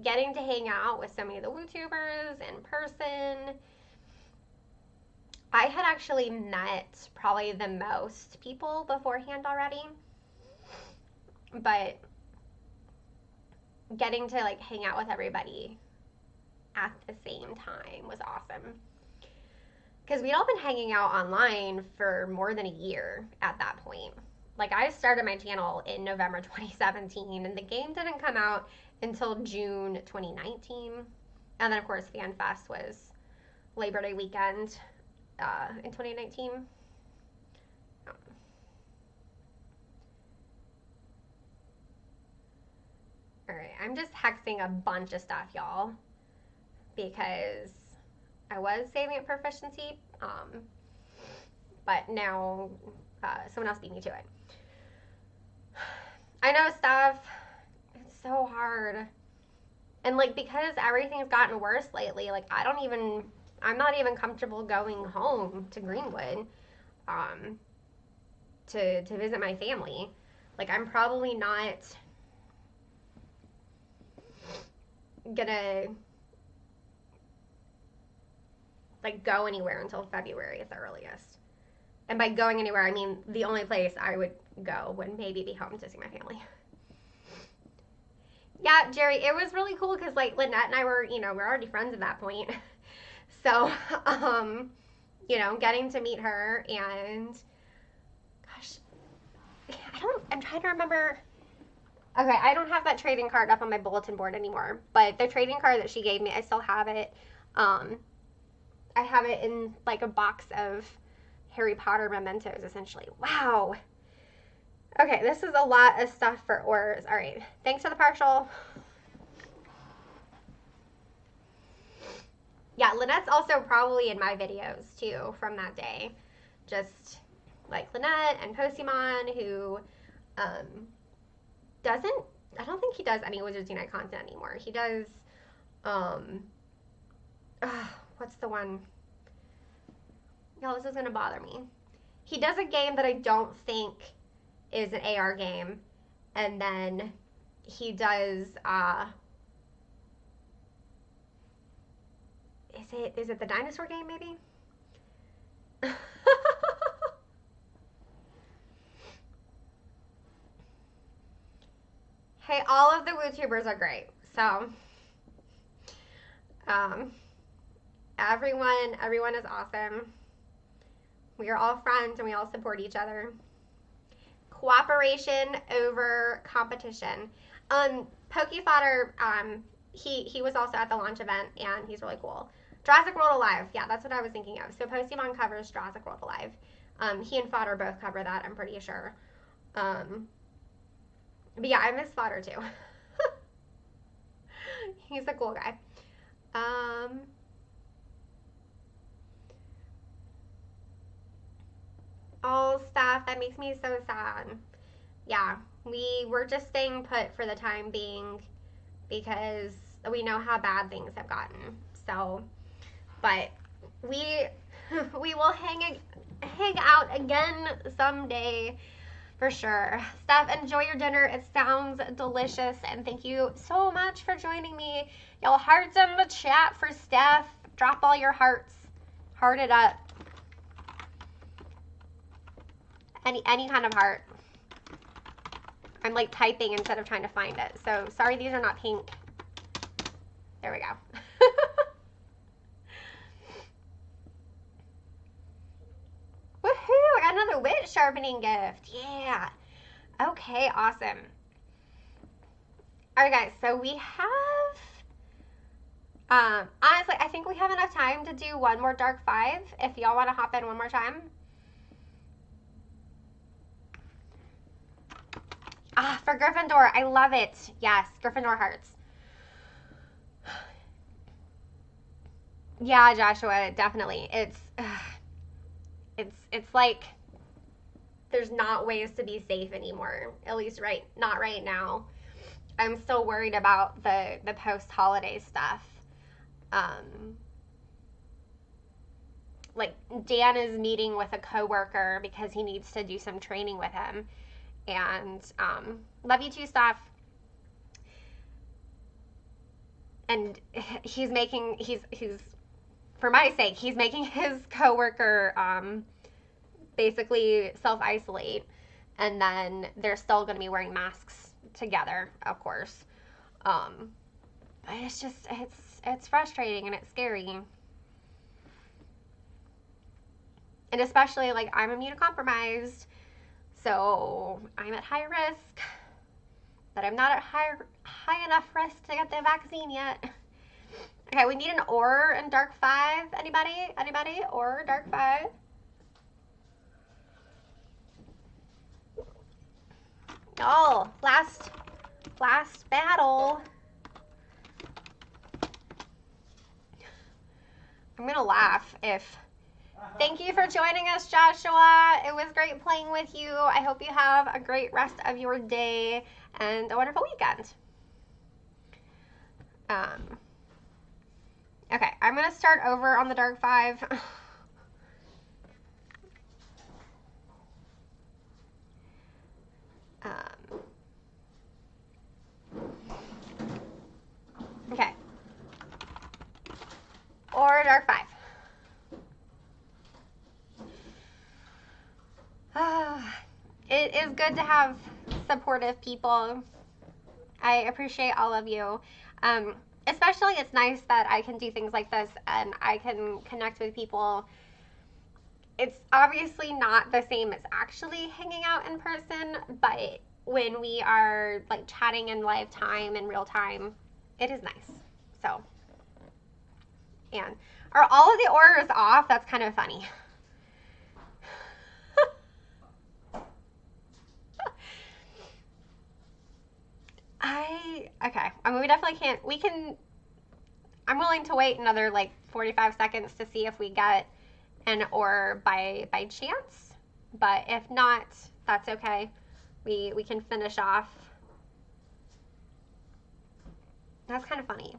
getting to hang out with so many of the WooTubers in person. I had actually met probably the most people beforehand already. But getting to, like, hang out with everybody at the same time was awesome. Because we'd all been hanging out online for more than a year at that point. Like, I started my channel in November 2017, and the game didn't come out until June 2019. And then, of course, FanFest was Labor Day weekend in 2019. Alright, I'm just hexing a bunch of stuff, y'all, because I was saving it for efficiency, but now someone else beat me to it. I know stuff. It's so hard. And, like, because everything's gotten worse lately, like, I'm not even comfortable going home to Greenwood to visit my family. Like, I'm probably not gonna, like, go anywhere until February at the earliest. And by going anywhere, I mean the only place I would go would maybe be home to see my family. Yeah, Jerry, it was really cool because, like, Lynette and I were, we're already friends at that point. So, getting to meet her and, gosh, I'm trying to remember. Okay, I don't have that trading card up on my bulletin board anymore, but the trading card that she gave me, I still have it. I have it in, like, a box of Harry Potter mementos, essentially. Wow. Okay, this is a lot of stuff for ors. All right, thanks for the partial. Yeah, Lynette's also probably in my videos, too, from that day. Just, like, Lynette and Postymon, who, doesn't, I don't think he does any Wizards Unite content anymore. He does, what's the one? Y'all, this is gonna bother me. He does a game that I don't think is an AR game, and then he does, is it the dinosaur game, maybe? Hey, all of the WooTubers are great. So, everyone is awesome. We are all friends and we all support each other. Cooperation over competition. Pokey Fodder, he was also at the launch event and he's really cool. Jurassic World Alive, yeah, that's what I was thinking of. So Postymon covers Jurassic World Alive. He and Fodder both cover that, I'm pretty sure. But yeah, I miss Fodder too. He's a cool guy. All stuff that makes me so sad. Yeah, we were just staying put for the time being because we know how bad things have gotten. So, but we will hang out again someday. For sure. Steph, enjoy your dinner. It sounds delicious. And thank you so much for joining me. Y'all, hearts in the chat for Steph. Drop all your hearts. Heart it up. Any kind of heart. I'm like typing instead of trying to find it. So sorry these are not pink. There we go. Woohoo! I got another wit sharpening gift. Yeah. Okay, awesome. Alright guys, so we have honestly, I think we have enough time to do one more Dark 5 if y'all want to hop in one more time. For Gryffindor, I love it. Yes, Gryffindor hearts. Yeah, Joshua, definitely. It's like there's not ways to be safe anymore. At least not right now. I'm still worried about the post-holiday stuff. Like Dan is meeting with a coworker because he needs to do some training with him. And love you too, Steph. And he's for my sake, he's making his coworker basically self-isolate, and then they're still going to be wearing masks together, of course. But it's just it's frustrating and it's scary. And especially, like, I'm immunocompromised, so I'm at high risk, but I'm not at high enough risk to get the vaccine yet. Okay, we need an Or in Dark 5. Anybody? Anybody? Or Dark 5? Oh, last battle. I'm gonna laugh if... Thank you for joining us, Joshua. It was great playing with you. I hope you have a great rest of your day and a wonderful weekend. Okay, I'm gonna start over on the Dark 5. Okay. Or Dark 5. It is good to have supportive people. I appreciate all of you. Especially it's nice that I can do things like this and I can connect with people. It's obviously not the same as actually hanging out in person, but when we are like chatting in live time, in real time, it is nice. So, and are all of the orders off? That's kind of funny. Okay. I mean, we definitely can't, I'm willing to wait another like 45 seconds to see if we get an Or by chance. But if not, that's okay. We can finish off. That's kind of funny.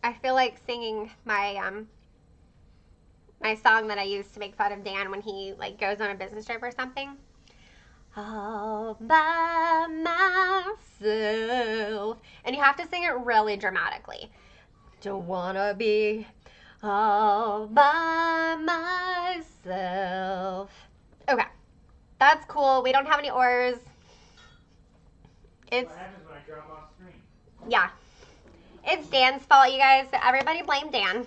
I feel like singing my my song that I use to make fun of Dan when he like goes on a business trip or something. All by myself. And you have to sing it really dramatically. Don't wanna be all by myself. Okay. That's cool. We don't have any Ors. What happens when I drop off screen? Yeah. It's Dan's fault, you guys. Everybody blame Dan.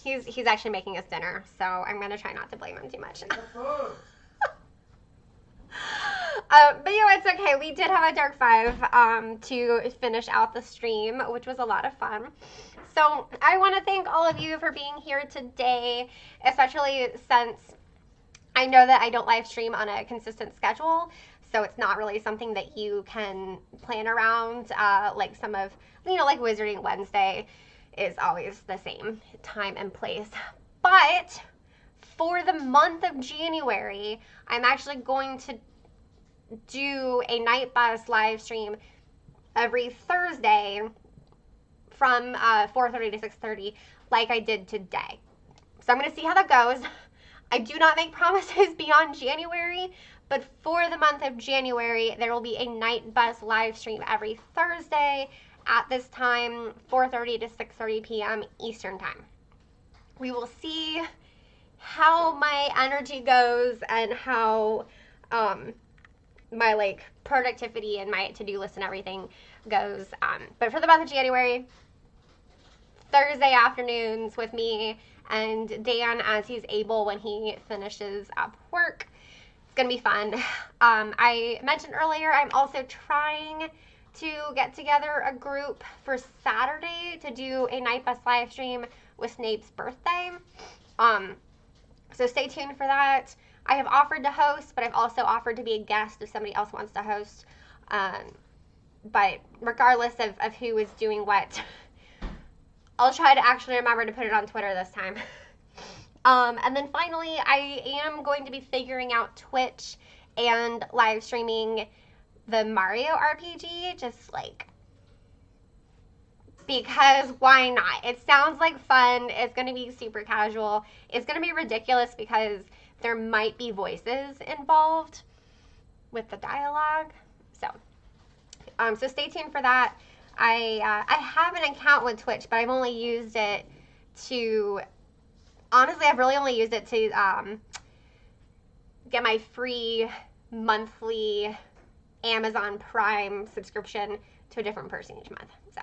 He's actually making us dinner, so I'm gonna try not to blame him too much. But it's okay. We did have a Dark 5 to finish out the stream, which was a lot of fun. So I want to thank all of you for being here today, especially since I know that I don't live stream on a consistent schedule, so it's not really something that you can plan around, like some of, like Wizarding Wednesday is always the same time and place. But for the month of January, I'm actually going to do a Night Bus live stream every Thursday from 4:30 to 6:30 like I did today. So I'm going to see how that goes. I do not make promises beyond January, but for the month of January, there will be a Night Bus live stream every Thursday at this time, 4:30 to 6:30 p.m. Eastern Time. We will see how my energy goes and how my like productivity and my to-do list and everything goes. But for the month of January, Thursday afternoons with me and Dan as he's able when he finishes up work. It's gonna be fun. I mentioned earlier I'm also trying to get together a group for Saturday to do a Night Bus live stream with Snape's birthday. So stay tuned for that. I have offered to host, but I've also offered to be a guest if somebody else wants to host. But regardless of who is doing what, I'll try to actually remember to put it on Twitter this time. And then finally, I am going to be figuring out Twitch and live streaming the Mario RPG, just like, because why not? It sounds like fun. It's going to be super casual. It's going to be ridiculous because there might be voices involved with the dialogue. So stay tuned for that. I have an account with Twitch, but I've only used it to, honestly, I've really only used it to get my free monthly Amazon Prime subscription to a different person each month. So,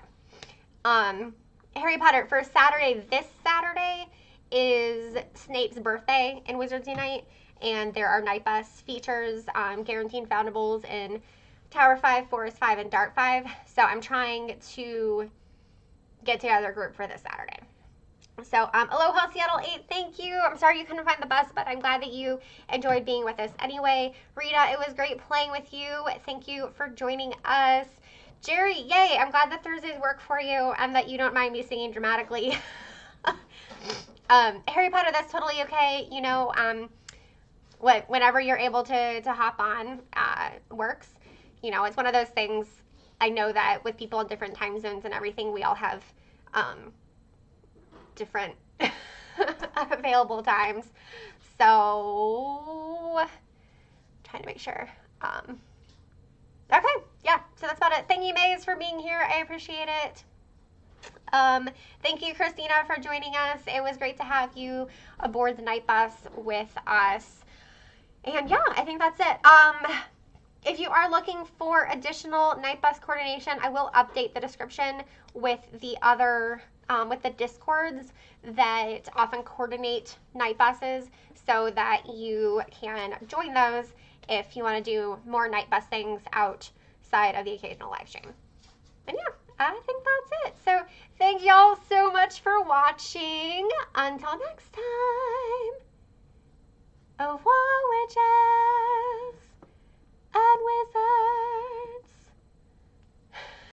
Harry Potter, for Saturday, this Saturday is Snape's birthday in Wizards Unite, and there are night bus features, guaranteed foundables in Tower 5, Forest 5, and Dart 5. So I'm trying to get together a group for this Saturday. So, Aloha Seattle 8, thank you. I'm sorry you couldn't find the bus, but I'm glad that you enjoyed being with us anyway. Rita, it was great playing with you. Thank you for joining us. Jerry, yay, I'm glad that Thursdays work for you and that you don't mind me singing dramatically. Harry Potter, that's totally okay. You know, whenever you're able to hop on, works. You know, it's one of those things. I know that with people in different time zones and everything, we all have different available times. So, trying to make sure. Okay, yeah, so that's about it. Thank you, Maze, for being here. I appreciate it. Thank you, Christina, for joining us. It was great to have you aboard the night bus with us. And yeah, I think that's it. If you are looking for additional night bus coordination, I will update the description with the other, with the Discords that often coordinate night buses so that you can join those if you want to do more night bus things outside of the occasional live stream. And yeah, I think that's it. So thank y'all so much for watching. Until next time. Au revoir, witches.